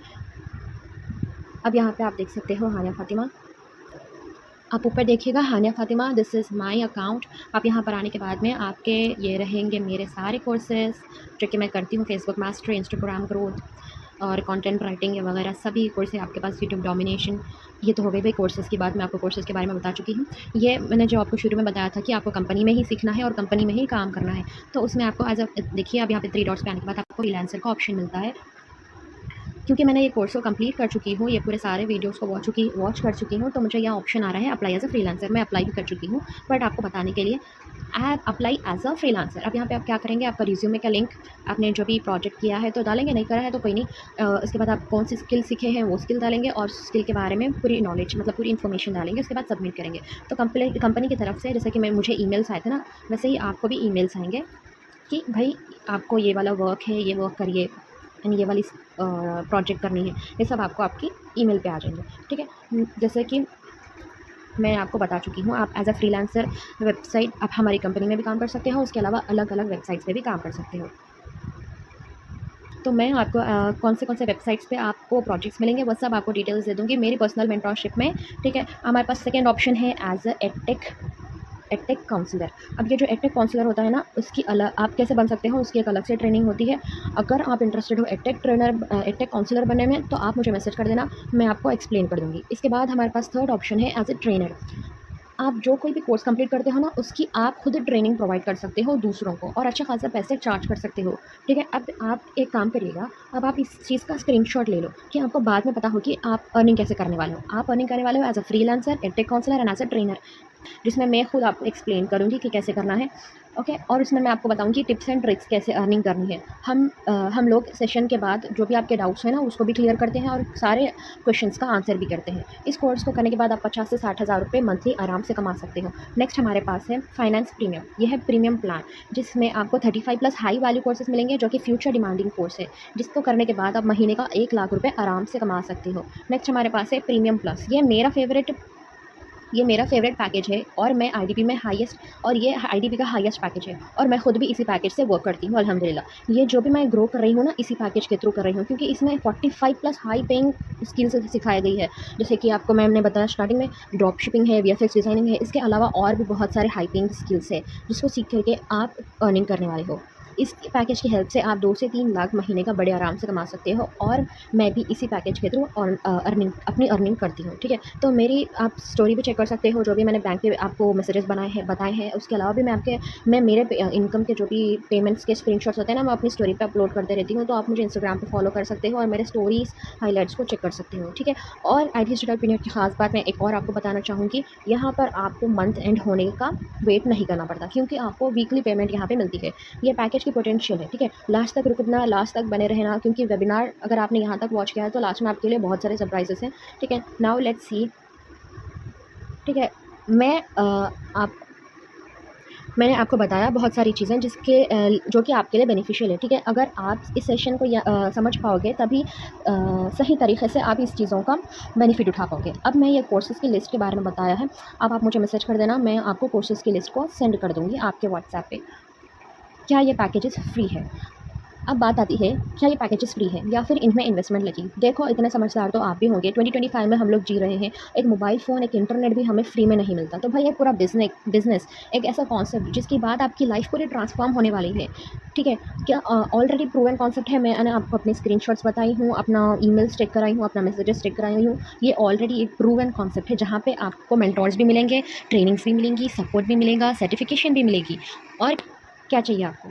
अब यहाँ पे आप देख सकते हो हानिया फ़ातिमा। आप ऊपर देखिएगा Haniya Fatima, this is my account. आप यहाँ पर आने के बाद में आपके ये रहेंगे मेरे सारे कोर्सेज़ जो कि मैं करती हूँ। फेसबुक मास्टरी, इंस्टाग्राम ग्रोथ और कंटेंट राइटिंग ये वगैरह सभी कोर्स है आपके पास। यूट्यूब डोमिनेशन, ये तो हो गई भाई कोर्सेज़ की बात। मैं आपको कोर्सेज़ के बारे में बता चुकी हूँ। ये मैंने जो आपको शुरू में बताया था कि आपको कंपनी में ही सीखना है और कंपनी में ही काम करना है, तो उसमें आपको एज़ अ देखिए अब यहाँ पे 3 डॉट्स पे आने के बाद आपको फ्रीलांसर का ऑप्शन मिलता है। क्योंकि मैंने ये कोर्स को कंप्लीट कर चुकी हूँ, ये पूरे सारे वीडियोज़ को वॉच कर चुकी हूँ, तो मुझे यहाँ ऑप्शन आ रहा है अप्लाई एज़ अ फ्रीलांसर। मैं अप्लाई भी कर चुकी हूँ, बट आपको बताने के लिए app apply as a freelancer. अब यहाँ पे आप क्या करेंगे, आपका रिज्यूमे का लिंक, आपने जो भी प्रोजेक्ट किया है तो डालेंगे, नहीं करा है तो कोई नहीं। उसके बाद आप कौन सी स्किल सीखे हैं वो स्किल डालेंगे और स्किल के बारे में पूरी नॉलेज मतलब पूरी इन्फॉर्मेशन डालेंगे। उसके बाद सबमिट करेंगे। तो कंपनी की तरफ से जैसे कि मुझे ईमेल्स आए थे ना, वैसे ही आपको भी ईमेल्स आएंगे कि भाई आपको ये वाला वर्क है, ये वर्क करिए यानी ये वाली प्रोजेक्ट करनी है, ये सब आपको आपकी ईमेल पे आ जाएंगे। ठीक है। जैसे कि मैं आपको बता चुकी हूँ, आप एज़ अ फ्रीलांसर वेबसाइट आप हमारी कंपनी में भी काम कर सकते हो, उसके अलावा अलग अलग वेबसाइट्स पे भी काम कर सकते हो। तो मैं आपको कौन से वेबसाइट्स पे आपको प्रोजेक्ट्स मिलेंगे वो सब आपको डिटेल्स दे दूँगी मेरी पर्सनल मेंटरशिप में। ठीक है। हमारे पास सेकंड ऑप्शन है एज़ अ एडटेक काउंसलर। अब ये जो एडटेक काउंसलर होता है ना, उसकी अलग आप कैसे बन सकते हो, उसकी एक अलग से ट्रेनिंग होती है। अगर आप इंटरेस्टेड हो एडटेक काउंसलर बनने में तो आप मुझे मैसेज कर देना, मैं आपको एक्सप्लेन कर दूँगी। इसके बाद हमारे पास थर्ड ऑप्शन है एज़ अ ट्रेनर। आप जो कोई भी कोर्स कंप्लीट करते हो ना, उसकी आप खुद ट्रेनिंग प्रोवाइड कर सकते हो दूसरों को और अच्छा खासा पैसे चार्ज कर सकते हो। ठीक है। अब आप एक काम करिएगा, अब आप इस चीज़ का स्क्रीनशॉट ले लो कि आपको बाद में पता हो कि आप अर्निंग कैसे करने वाले हो। आप अर्निंग करने वाले हो as a freelancer, edtech counsellor and as a trainer, जिसमें मैं खुद आपको एक्सप्लेन करूँगी कि कैसे करना है। ओके। और इसमें मैं आपको बताऊँगी टिप्स एंड ट्रिक्स कैसे अर्निंग करनी है। हम लोग सेशन के बाद जो भी आपके डाउट्स हैं ना उसको भी क्लियर करते हैं और सारे क्वेश्चंस का आंसर भी करते हैं। इस कोर्स को करने के बाद आप 50 से 60 हज़ार रुपये मंथली आराम से कमा सकते हो। नेक्स्ट हमारे पास है फाइनेंस प्रीमियम। यह है प्रीमियम प्लान जिसमें आपको 35 प्लस हाई वैल्यू कोर्सेज मिलेंगे जो कि फ्यूचर डिमांडिंग कोर्स है, जिसको करने के बाद आप महीने का 1 लाख रुपये आराम से कमा सकते हो। नेक्स्ट हमारे पास है प्रीमियम प्लस। ये मेरा फेवरेट पैकेज है और मैं आईडीपी में हाईएस्ट और ये आईडीपी का हाईएस्ट पैकेज है और मैं खुद भी इसी पैकेज से वर्क करती हूँ अल्हम्दुलिल्लाह। ये जो भी मैं ग्रो कर रही हूँ ना इसी पैकेज के थ्रू कर रही हूँ, क्योंकि इसमें 45 प्लस हाई पेइंग स्किल्स सिखाई गई है। जैसे कि आपको मैंने बताया स्टार्टिंग में, ड्रॉप शिपिंग है, वीएफएक्स डिज़ाइनिंग है, इसके अलावा और भी बहुत सारे हाई पेइंग स्किल्स है जिसको सीख करके आप अर्निंग करने वाले हो। इस पैकेज की हेल्प से आप 2 से 3 लाख महीने का बड़े आराम से कमा सकते हो और मैं भी इसी पैकेज के थ्रू अपनी अर्निंग करती हूँ। ठीक है। तो मेरी आप स्टोरी भी चेक कर सकते हो, जो भी मैंने बैंक पे आपको मैसेजेस बताए हैं। उसके अलावा भी मैं मेरे इनकम के जो भी पेमेंट्स के स्क्रीनशॉट्स होते हैं ना, मैं अपनी स्टोरी पे अपलोड करते रहती हूँ। तो आप मुझे इंस्टाग्राम पे फॉलो कर सकते हो और मेरे स्टोरीज़ हाइलाइट्स को चेक कर सकते हो। ठीक है। और आईटी डिजिटल पीरियड की खास बात मैं एक और आपको बताना चाहूँगी, यहाँ पर आपको मंथ एंड होने का वेट नहीं करना पड़ता, क्योंकि आपको वीकली पेमेंट यहाँ पे मिलती है। ये पैकेज की पोटेंशियल है। ठीक है। लास्ट तक रुकना, लास्ट तक बने रहना, क्योंकि वेबिनार अगर आपने यहाँ तक वॉच किया है तो लास्ट में आपके लिए बहुत सारे सरप्राइजेस हैं। ठीक है। Now let's see. ठीक है। मैं आप मैंने आपको बताया बहुत सारी चीज़ें जो कि आपके लिए बेनिफिशियल है। ठीक है। अगर आप इस सेशन को समझ पाओगे तभी सही तरीके से आप इस चीज़ों का बेनिफिट उठा पाओगे। अब मैं ये कोर्सेज़ की लिस्ट के बारे में बताया है, अब आप मुझे मैसेज कर देना, मैं आपको कोर्सेज़ की लिस्ट को सेंड कर दूँगी आपके व्हाट्सएप पे। क्या ये पैकेजेस फ्री है? अब बात आती है, क्या ये पैकेजेस फ्री है या फिर इनमें इन्वेस्टमेंट लगी? देखो, इतने समझदार तो आप भी होंगे, 2025 में हम लोग जी रहे हैं। एक मोबाइल फ़ोन, एक इंटरनेट भी हमें फ्री में नहीं मिलता। तो भाई ये पूरा बिज़नेस एक ऐसा कॉन्सेप्ट जिसके बाद आपकी लाइफ़ पूरी ट्रांसफ़ॉर्म होने वाली है। ठीक है। क्या ऑलरेडी प्रूवन कॉन्सेप्ट है। मैंने आपको अपने स्क्रीनशॉट्स बताई हूँ, अपना ईमेल्स चेक कराई हूँ, अपना मैसेजेस चेक कराई हूँ। ये ऑलरेडी एक प्रूवन कॉन्सेप्ट है जहाँ पे आपको मेंटोर्स भी मिलेंगे, ट्रेनिंग्स भी मिलेंगी, सपोर्ट भी मिलेगा, सर्टिफिकेशन भी मिलेगी और क्या चाहिए आपको,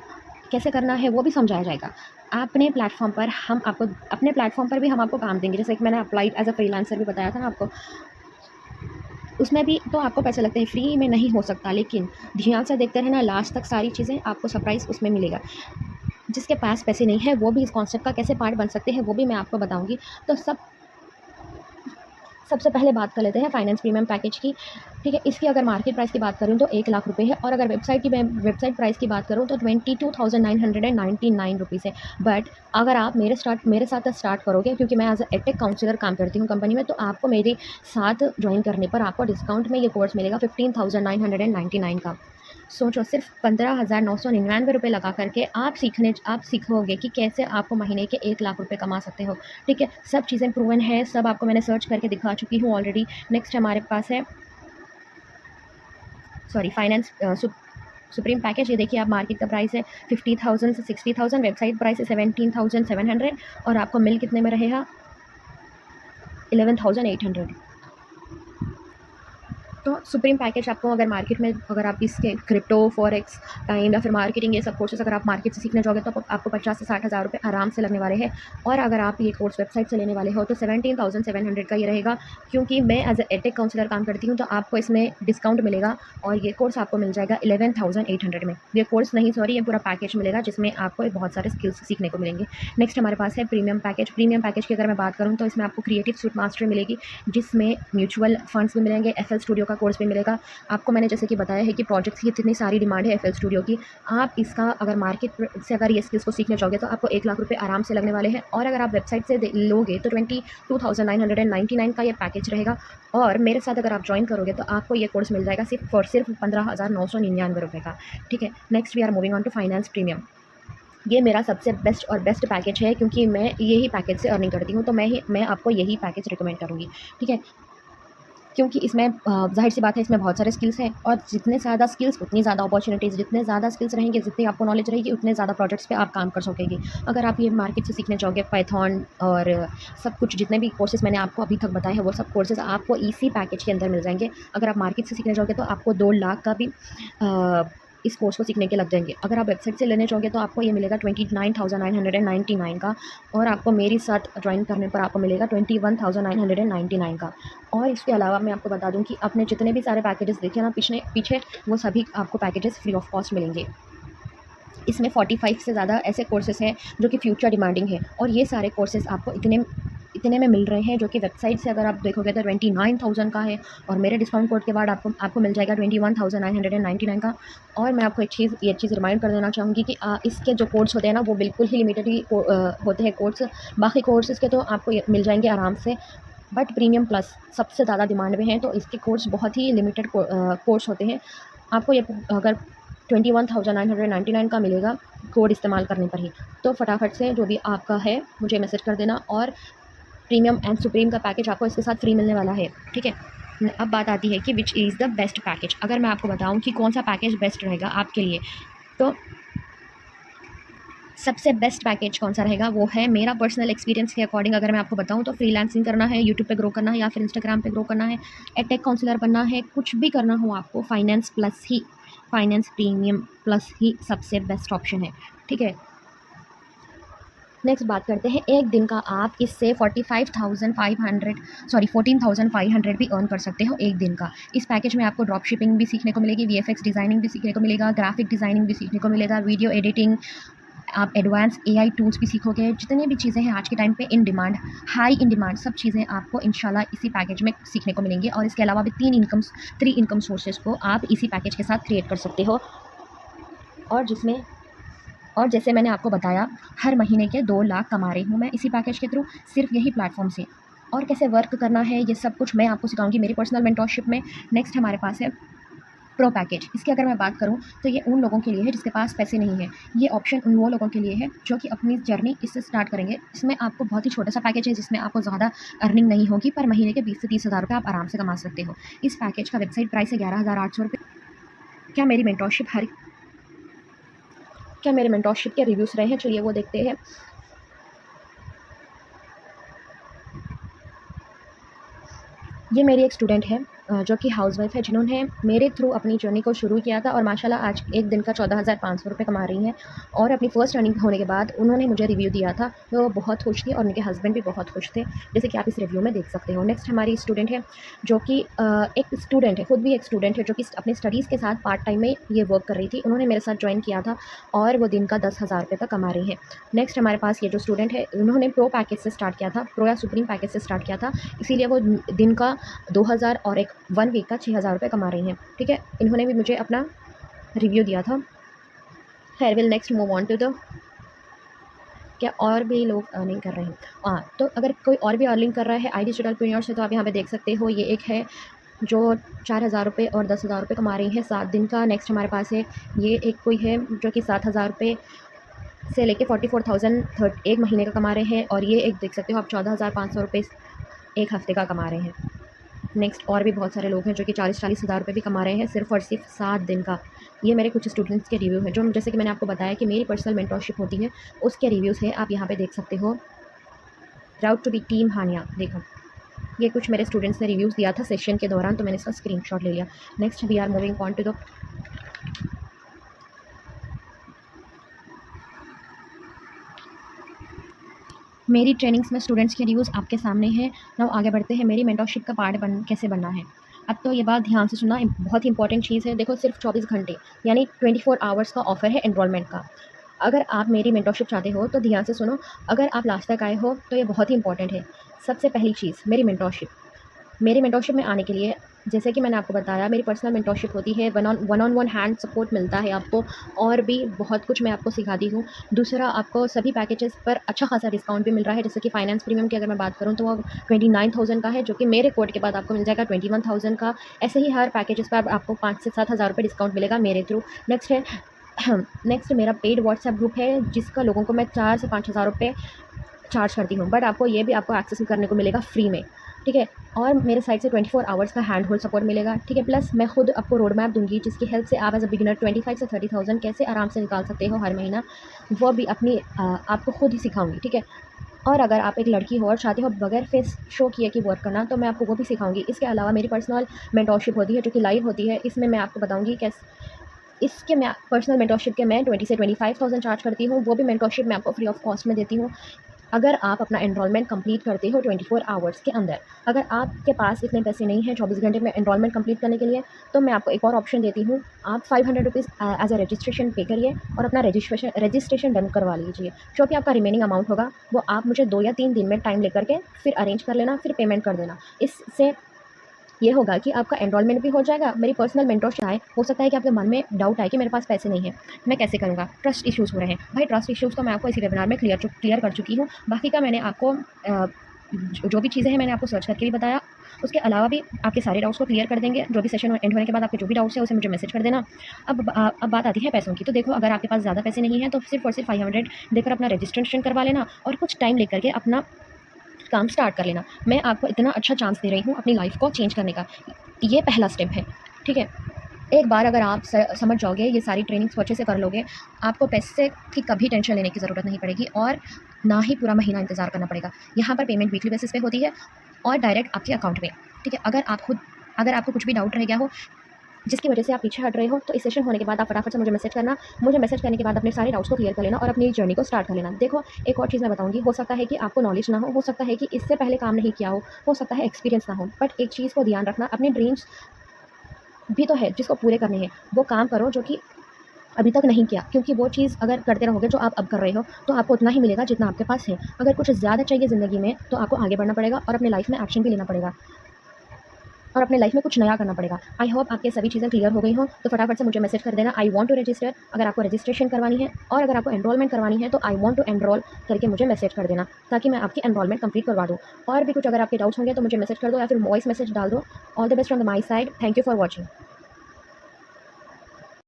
कैसे करना है वो भी समझाया जाएगा। अपने प्लेटफ़ॉर्म पर भी हम आपको काम देंगे। जैसे कि मैंने अप्लाइड एज़ अ फ्रीलांसर भी बताया था ना आपको, उसमें भी तो आपको पैसे लगते हैं, फ्री में नहीं हो सकता। लेकिन ध्यान से देखते रहना, लास्ट तक सारी चीज़ें आपको सरप्राइज़ उसमें मिलेगा। जिसके पास पैसे नहीं है वो भी इस कॉन्सेप्ट का कैसे पार्ट बन सकते हैं वो भी मैं आपको बताऊँगी। तो सबसे पहले बात कर लेते हैं फाइनेंस प्रीमियम पैकेज की। ठीक है, इसकी अगर मार्केट प्राइस की बात करूँ तो 1 लाख रुपये है, और अगर वेबसाइट प्राइस की बात करूँ तो 22,999 रुपीज़ है। बट अगर आप मेरे साथ स्टार्ट करोगे, क्योंकि मैं एज एटेक काउंसलर काम करती हूँ कंपनी में, तो आपको मेरे साथ ज्वाइन करने पर आपको डिस्काउंट में ये कोर्स मिलेगा 15,999 का। सोचो, सिर्फ 15,999 लगा करके आप सीखोगे कि कैसे आपको महीने के 1 लाख रुपये कमा सकते हो। ठीक है, सब चीज़ें प्रूवन है, सब आपको मैंने सर्च करके दिखा चुकी हूँ ऑलरेडी। नेक्स्ट हमारे पास है फाइनेंस सुप्रीम पैकेज। ये देखिए, आप मार्केट का प्राइस है 50,000 से 60,000, वेबसाइट प्राइस है 17,700, और आपको मिल कितने में रहेगा 11,800। तो सुप्रीम पैकेज आपको अगर मार्केट में, अगर आप इसके क्रिप्टो, फॉरेक्स काइंड या फिर मार्केटिंग, ये सब कोर्सेज अगर आप मार्केट से सीखने जाओगे तो आपको 50 से 60,000 रुपये आराम से लगने वाले हैं। और अगर आप ये कोर्स वेबसाइट से लेने वाले हो तो 17,700 का ये रहेगा। क्योंकि मैं एज एटेक काउंसलर काम करती हूँ तो आपको इसमें डिस्काउंट मिलेगा, और ये कोर्स आपको मिल जाएगा 11,800 में। ये कोर्स नहीं, सॉरी, ये पूरा पैकेज मिलेगा जिसमें आपको बहुत सारे स्किल्स सीखने को मिलेंगे। नेक्स्ट हमारे पास है प्रीमियम पैकेज। प्रीमियम पैकेज की अगर मैं बात करूँ तो इसमें आपको क्रिएटिव सूट मास्टरी मिलेगी, जिसमें म्यूचुअल फंड्स भी मिलेंगे, FL स्टूडियो का कोर्स भी मिलेगा। आपको मैंने जैसे कि बताया है कि प्रोजेक्ट्स की इतनी सारी डिमांड है FL स्टूडियो की। आप इसका अगर मार्केट से अगर ये स्किल्स को सीखने जाओगे तो आपको 1 लाख रुपये आराम से लगने वाले हैं। और अगर आप वेबसाइट से लोगे तो 22,999 का ये पैकेज रहेगा। और मेरे साथ अगर आप ज्वाइन करोगे तो आपको ये कोर्स मिल जाएगा सिर्फ 15,999 रुपये का। ठीक है, next we are moving on to finance premium. ये मेरा सबसे बेस्ट पैकेज है, क्योंकि मैं यही पैकेज से अर्निंग करती हूँ, तो मैं आपको यही पैकेज रिकमेंड करूँगी। ठीक है, क्योंकि इसमें ज़ाहिर सी बात है, इसमें बहुत सारे स्किल्स हैं, और जितने ज़्यादा स्किल्स उतनी ज़्यादा अपॉर्चुनिटीज़, जितने ज़्यादा स्किल्स रहेंगे, जितनी आपको नॉलेज रहेगी, उतने ज़्यादा प्रोजेक्ट्स पे आप काम कर सकोगे। अगर आप ये मार्केट से सीखने जाओगे, पाइथन और सब कुछ, जितने भी कोर्सेज़ मैंने आपको अभी तक बताए हैं, वो सब कोर्सेज़ आपको इसी पैकेज के अंदर मिल जाएंगे। अगर आप मार्केट से सीखने जाओगे तो आपको 2 लाख का भी इस कोर्स को सीखने के लग जाएंगे। अगर आप वेबसाइट से लेने जाओगे तो आपको ये मिलेगा 29,999 का, और आपको मेरे साथ ज्वाइन करने पर आपको मिलेगा 21,999 का। और इसके अलावा मैं आपको बता दूं कि आपने जितने भी सारे पैकेजेस देखे ना पीछे, वो सभी आपको पैकेजेस फ्री ऑफ कॉस्ट मिलेंगे। इसमें 45 से ज़्यादा ऐसे कोर्सेज़ हैं जो कि फ्यूचर डिमांडिंग है, और ये सारे कोर्सेज़ आपको इतने में मिल रहे हैं, जो कि वेबसाइट से अगर आप देखोगे तो 29,000 का है, और मेरे डिस्काउंट कोड के बाद आपको मिल जाएगा 21,999 का। और मैं आपको ये चीज़ रिमाइंड कर देना चाहूँगी कि इसके जो कोर्स होते हैं ना, वो बिल्कुल ही लिमिटेड ही होते हैं कोर्स। बाकी कोर्सेज़ के तो आपको मिल जाएंगे आराम से, बट प्रीमियम प्लस सबसे ज़्यादा डिमांड में है, तो इसके कोर्स बहुत ही लिमिटेड कोर्स होते हैं। आपको ये अगर 21,999 का मिलेगा कोड इस्तेमाल करने पर ही, तो फटाफट से जो भी आपका है मुझे मैसेज कर देना। और प्रीमियम एंड सुप्रीम का पैकेज आपको इसके साथ फ्री मिलने वाला है। ठीक है, अब बात आती है कि which is the best package. अगर मैं आपको बताऊं कि कौन सा पैकेज बेस्ट रहेगा आपके लिए, तो सबसे बेस्ट पैकेज कौन सा रहेगा, वो है मेरा पर्सनल एक्सपीरियंस के अकॉर्डिंग अगर मैं आपको बताऊं तो फ्रीलांसिंग करना है, यूट्यूब पे ग्रो करना है, या फिर इंस्टाग्राम पे ग्रो करना है, एटेक काउंसलर बनना है, कुछ भी करना हो आपको, फाइनेंस प्रीमियम प्लस ही सबसे बेस्ट ऑप्शन है। ठीक है, नेक्स्ट बात करते हैं, एक दिन का आप इससे 14,500 भी अर्न कर सकते हो एक दिन का। इस पैकेज में आपको ड्रॉप शिपिंग भी सीखने को मिलेगी, VFX डिज़ाइनिंग भी सीखने को मिलेगा, ग्राफिक डिज़ाइनिंग भी सीखने को मिलेगा, वीडियो एडिटिंग, आप एडवांस AI टूल्स भी सीखोगे। जितने भी चीज़ें हैं आज के टाइम पे हाई इन डिमांड, सब चीज़ें आपको इंशाल्लाह इसी पैकेज में सीखने को मिलेंगी। और इसके अलावा भी 3 इनकम सोर्सेज को आप इसी पैकेज के साथ क्रिएट कर सकते हो, और जैसे मैंने आपको बताया, हर महीने के 2 लाख कमा रही हूँ मैं इसी पैकेज के थ्रू, सिर्फ यही प्लेटफॉर्म से। और कैसे वर्क करना है ये सब कुछ मैं आपको सिखाऊंगी मेरी पर्सनल मेंटोरशिप में। नेक्स्ट हमारे पास है प्रो पैकेज। इसकी अगर मैं बात करूं तो ये उन लोगों के लिए है जिसके पास पैसे नहीं है। ये ऑप्शन उन वो लोगों के लिए है जो कि अपनी जर्नी इससे स्टार्ट करेंगे। इसमें आपको बहुत ही छोटा सा पैकेज है, जिसमें आपको ज़्यादा अर्निंग नहीं होगी, पर महीने के 20 से 30 हज़ार रुपये आप आराम से कमा सकते हो। इस पैकेज का वेबसाइट प्राइस है 11,800 रुपये। क्या मेरी मेंटोरशिप के रिव्यूज़ रहे हैं, चलिए वो देखते हैं। ये मेरी एक स्टूडेंट है, जो कि हाउसवाइफ़ है, जिन्होंने मेरे थ्रू अपनी जर्नी को शुरू किया था और माशाल्लाह आज एक दिन का 14,500 रुपये कमा रही हैं। और अपनी फ़र्स्ट अर्निंग होने के बाद उन्होंने मुझे रिव्यू दिया था, तो वो बहुत खुश थी और उनके हस्बैंड भी बहुत खुश थे, जैसे कि आप इस रिव्यू में देख सकते हो। नेक्स्ट हमारी स्टूडेंट है, जो कि एक स्टूडेंट है, खुद भी एक स्टूडेंट है, जो कि अपनी स्टडीज़ के साथ पार्ट टाइम में ये वर्क कर रही थी। उन्होंने मेरे साथ जॉइन किया था और वो दिन का 10,000 रुपये तक कमा रही हैं। नेक्स्ट हमारे पास ये जो स्टूडेंट है, उन्होंने प्रो पैकेज से स्टार्ट किया था, प्रो या सुप्रीम पैकेज से स्टार्ट किया था, इसीलिए वो दिन का 2,000 और एक 1 वीक का 6,000 रुपये कमा रही हैं। ठीक है, इन्होंने भी मुझे अपना रिव्यू दिया था। खैर, we'll next move on to the क्या और भी लोग अर्निंग कर रहे हैं। तो अगर कोई और भी अर्निंग कर रहा है आई डिजिटलप्रेन्योर से, तो आप यहाँ पे देख सकते हो। ये एक है जो 4,000 रुपये और 10,000 रुपये कमा रही हैं 7 दिन का। नेक्स्ट हमारे पास है ये एक कोई है जो कि 7,000 रुपये से लेके 44,000 एक महीने का कमा रहे हैं। और ये एक देख सकते हो आप 14,500 रुपये एक हफ़्ते का कमा रहे हैं। नेक्स्ट और भी बहुत सारे लोग हैं जो कि 40-40 हज़ार रुपये भी कमा रहे हैं सिर्फ़ और सिर्फ 7 दिन का। ये मेरे कुछ स्टूडेंट्स के रिव्यू हैं, जो जैसे कि मैंने आपको बताया कि मेरी पर्सनल मेंटरशिप होती है, उसके रिव्यूज़ हैं, आप यहाँ पे देख सकते हो। प्राउड टू बी टीम हानिया, देखो ये कुछ मेरे स्टूडेंट्स ने रिव्यूज़ दिया था सेशन के दौरान, तो मैंने इसका स्क्रीनशॉट ले लिया। Next we are moving on to the मेरी ट्रेनिंग्स में स्टूडेंट्स के रिव्यूज़ आपके सामने हैं। नाउ आगे बढ़ते हैं, मेरी मेंटरशिप का पार्ट कैसे बनना है। अब तो ये बात ध्यान से सुनना, बहुत ही इंपॉर्टेंट चीज़ है। देखो, सिर्फ 24 घंटे यानी 24 आवर्स का ऑफ़र है एनरोलमेंट का। अगर आप मेरी मेंटरशिप चाहते हो तो ध्यान से सुनो। अगर आप लास्ट तक आए हो तो ये बहुत ही इंपॉर्टेंट है। सबसे पहली चीज़, मेरी मेंटरशिप में आने के लिए, जैसे कि मैंने आपको बताया, मेरी पर्सनल मेंटरशिप होती है, one on one hand support मिलता है आपको, और भी बहुत कुछ मैं आपको सिखाती हूँ। दूसरा, आपको सभी पैकेजेस पर अच्छा खासा डिस्काउंट भी मिल रहा है। जैसे कि फाइनेंस प्रीमियम की अगर मैं बात करूँ तो वो 29,000 का है, जो कि मेरे कोड के बाद आपको मिल जाएगा 21,000 का। ऐसे ही हर पैकेजेस पर आपको 5 से 7,000 रुपये डिस्काउंट मिलेगा मेरे थ्रू। नेक्स्ट मेरा पेड व्हाट्सएप ग्रुप है, जिसका लोगों को मैं 4 से 5,000 रुपये चार्ज करती हूँ, बट आपको ये भी आपको एक्सेस करने को मिलेगा फ्री में। ठीक है, और मेरे साइड से 24 आवर्स का हैंड होल्ड सपोर्ट मिलेगा। ठीक है, प्लस मैं खुद आपको रोड मैप दूंगी, जिसकी हेल्प से आप एज अ बिगिनर 25 से 30,000 कैसे आराम से निकाल सकते हो हर महीना, वो भी अपनी आपको खुद ही सिखाऊंगी। ठीक है, और अगर आप एक लड़की हो और चाहते हो बगैर फेस शो किए कि वर्क करना, तो मैं आपको वो भी सिखाऊंगी। इसके अलावा मेरी पर्सनल मेंटरशिप होती है, जो कि लाइव होती है। इसमें मैं आपको बताऊंगी कैसे, इसके मैं पर्सनल मेंटरशिप के मैं 20 से 25,000 चार्ज करती हूँ। वो भी मेंटरशिप मैं आपको फ्री ऑफ कॉस्ट में देती हूँ, अगर आप अपना एनरोलमेंट कंप्लीट करते हो 24 आवर्स के अंदर। अगर आपके पास इतने पैसे नहीं हैं 24 घंटे में एनरोलमेंट कंप्लीट करने के लिए, तो मैं आपको एक और ऑप्शन देती हूँ। आप 500 रुपीज़ एज अ रजिस्ट्रेशन पे करिए और अपना रजिस्ट्रेशन डन करवा लीजिए। जो भी आपका रिमेनिंग अमाउंट होगा, वो आप मुझे 2 या 3 दिन में टाइम लेकर के फिर अरेंज कर लेना, फिर पेमेंट कर देना। इससे ये होगा कि आपका एनरोलमेंट भी हो जाएगा। मेरी पर्सनल मेंटरशिप आए, हो सकता है कि आपके मन में डाउट आए कि मेरे पास पैसे नहीं है, मैं कैसे करूँगा, ट्रस्ट इश्यूज़ हो रहे हैं। भाई, ट्रस्ट इश्यूज़ तो मैं आपको इसी वेबिनार में क्लियर कर चुकी हूँ। बाकी का मैंने आपको जो भी चीज़ें हैं मैंने आपको सर्च करके भी बताया। उसके अलावा भी आपके सारे डाउट्स को क्लियर कर देंगे। जो भी सेशन एंड होने के बाद आपके जो भी डाउट्स हैं उसे मुझे मैसेज कर देना। अब बात आती है पैसों की। तो देखो, अगर आपके पास ज़्यादा पैसे नहीं हैं तो सिर्फ और सिर्फ 500 देकर अपना रजिस्ट्रेशन करवा लेना और कुछ टाइम लेकर के अपना काम स्टार्ट कर लेना। मैं आपको इतना अच्छा चांस दे रही हूँ अपनी लाइफ को चेंज करने का। ये पहला स्टेप है। ठीक है, एक बार अगर आप समझ जाओगे, ये सारी ट्रेनिंग्स अच्छे से कर लोगे, आपको पैसे की कभी टेंशन लेने की ज़रूरत नहीं पड़ेगी और ना ही पूरा महीना इंतज़ार करना पड़ेगा। यहाँ पर पेमेंट वीकली बेसिस पे होती है और डायरेक्ट आपके अकाउंट में। ठीक है, अगर आपको कुछ भी डाउट रह गया हो जिसकी वजह से आप पीछे हट रहे हो, तो इस सेशन होने के बाद आप फटाफट से मुझे मैसेज करना। मुझे मैसेज करने के बाद अपने सारे डाउट्स को क्लियर कर लेना और अपनी जर्नी को स्टार्ट कर लेना। देखो, एक और चीज़ मैं बताऊंगी, हो सकता है कि आपको नॉलेज ना हो सकता है कि इससे पहले काम नहीं किया हो सकता है एक्सपीरियंस ना हो, बट एक चीज़ को ध्यान रखना, अपने ड्रीम्स भी तो है जिसको पूरे करने हैं। वो काम करो जो कि अभी तक नहीं किया, क्योंकि वो चीज़ अगर करते रहोगे जो आप अब कर रहे हो, तो आपको उतना ही मिलेगा जितना आपके पास है। अगर कुछ ज़्यादा चाहिए ज़िंदगी में, तो आपको आगे बढ़ना पड़ेगा और अपने लाइफ में एक्शन भी लेना पड़ेगा और अपने लाइफ में कुछ नया करना पड़ेगा। आई होप आपके सभी चीज़ें क्लियर हो गई हो। तो फटाफट से मुझे मैसेज कर देना, आई वांट टू रजिस्टर, अगर आपको रजिस्ट्रेशन करवानी है, और अगर आपको एनरोलमेंट करवानी है तो आई वांट टू एनरोल करके मुझे मैसेज कर देना, ताकि मैं आपकी एनरोलमेंट कंप्लीट करवा दूँ। और भी कुछ अगर आपके डाउट्स होंगे तो मुझे मैसेज कर दो या फिर वॉइस मैसेज डाल दो। All the best from my side. Thank you for watching.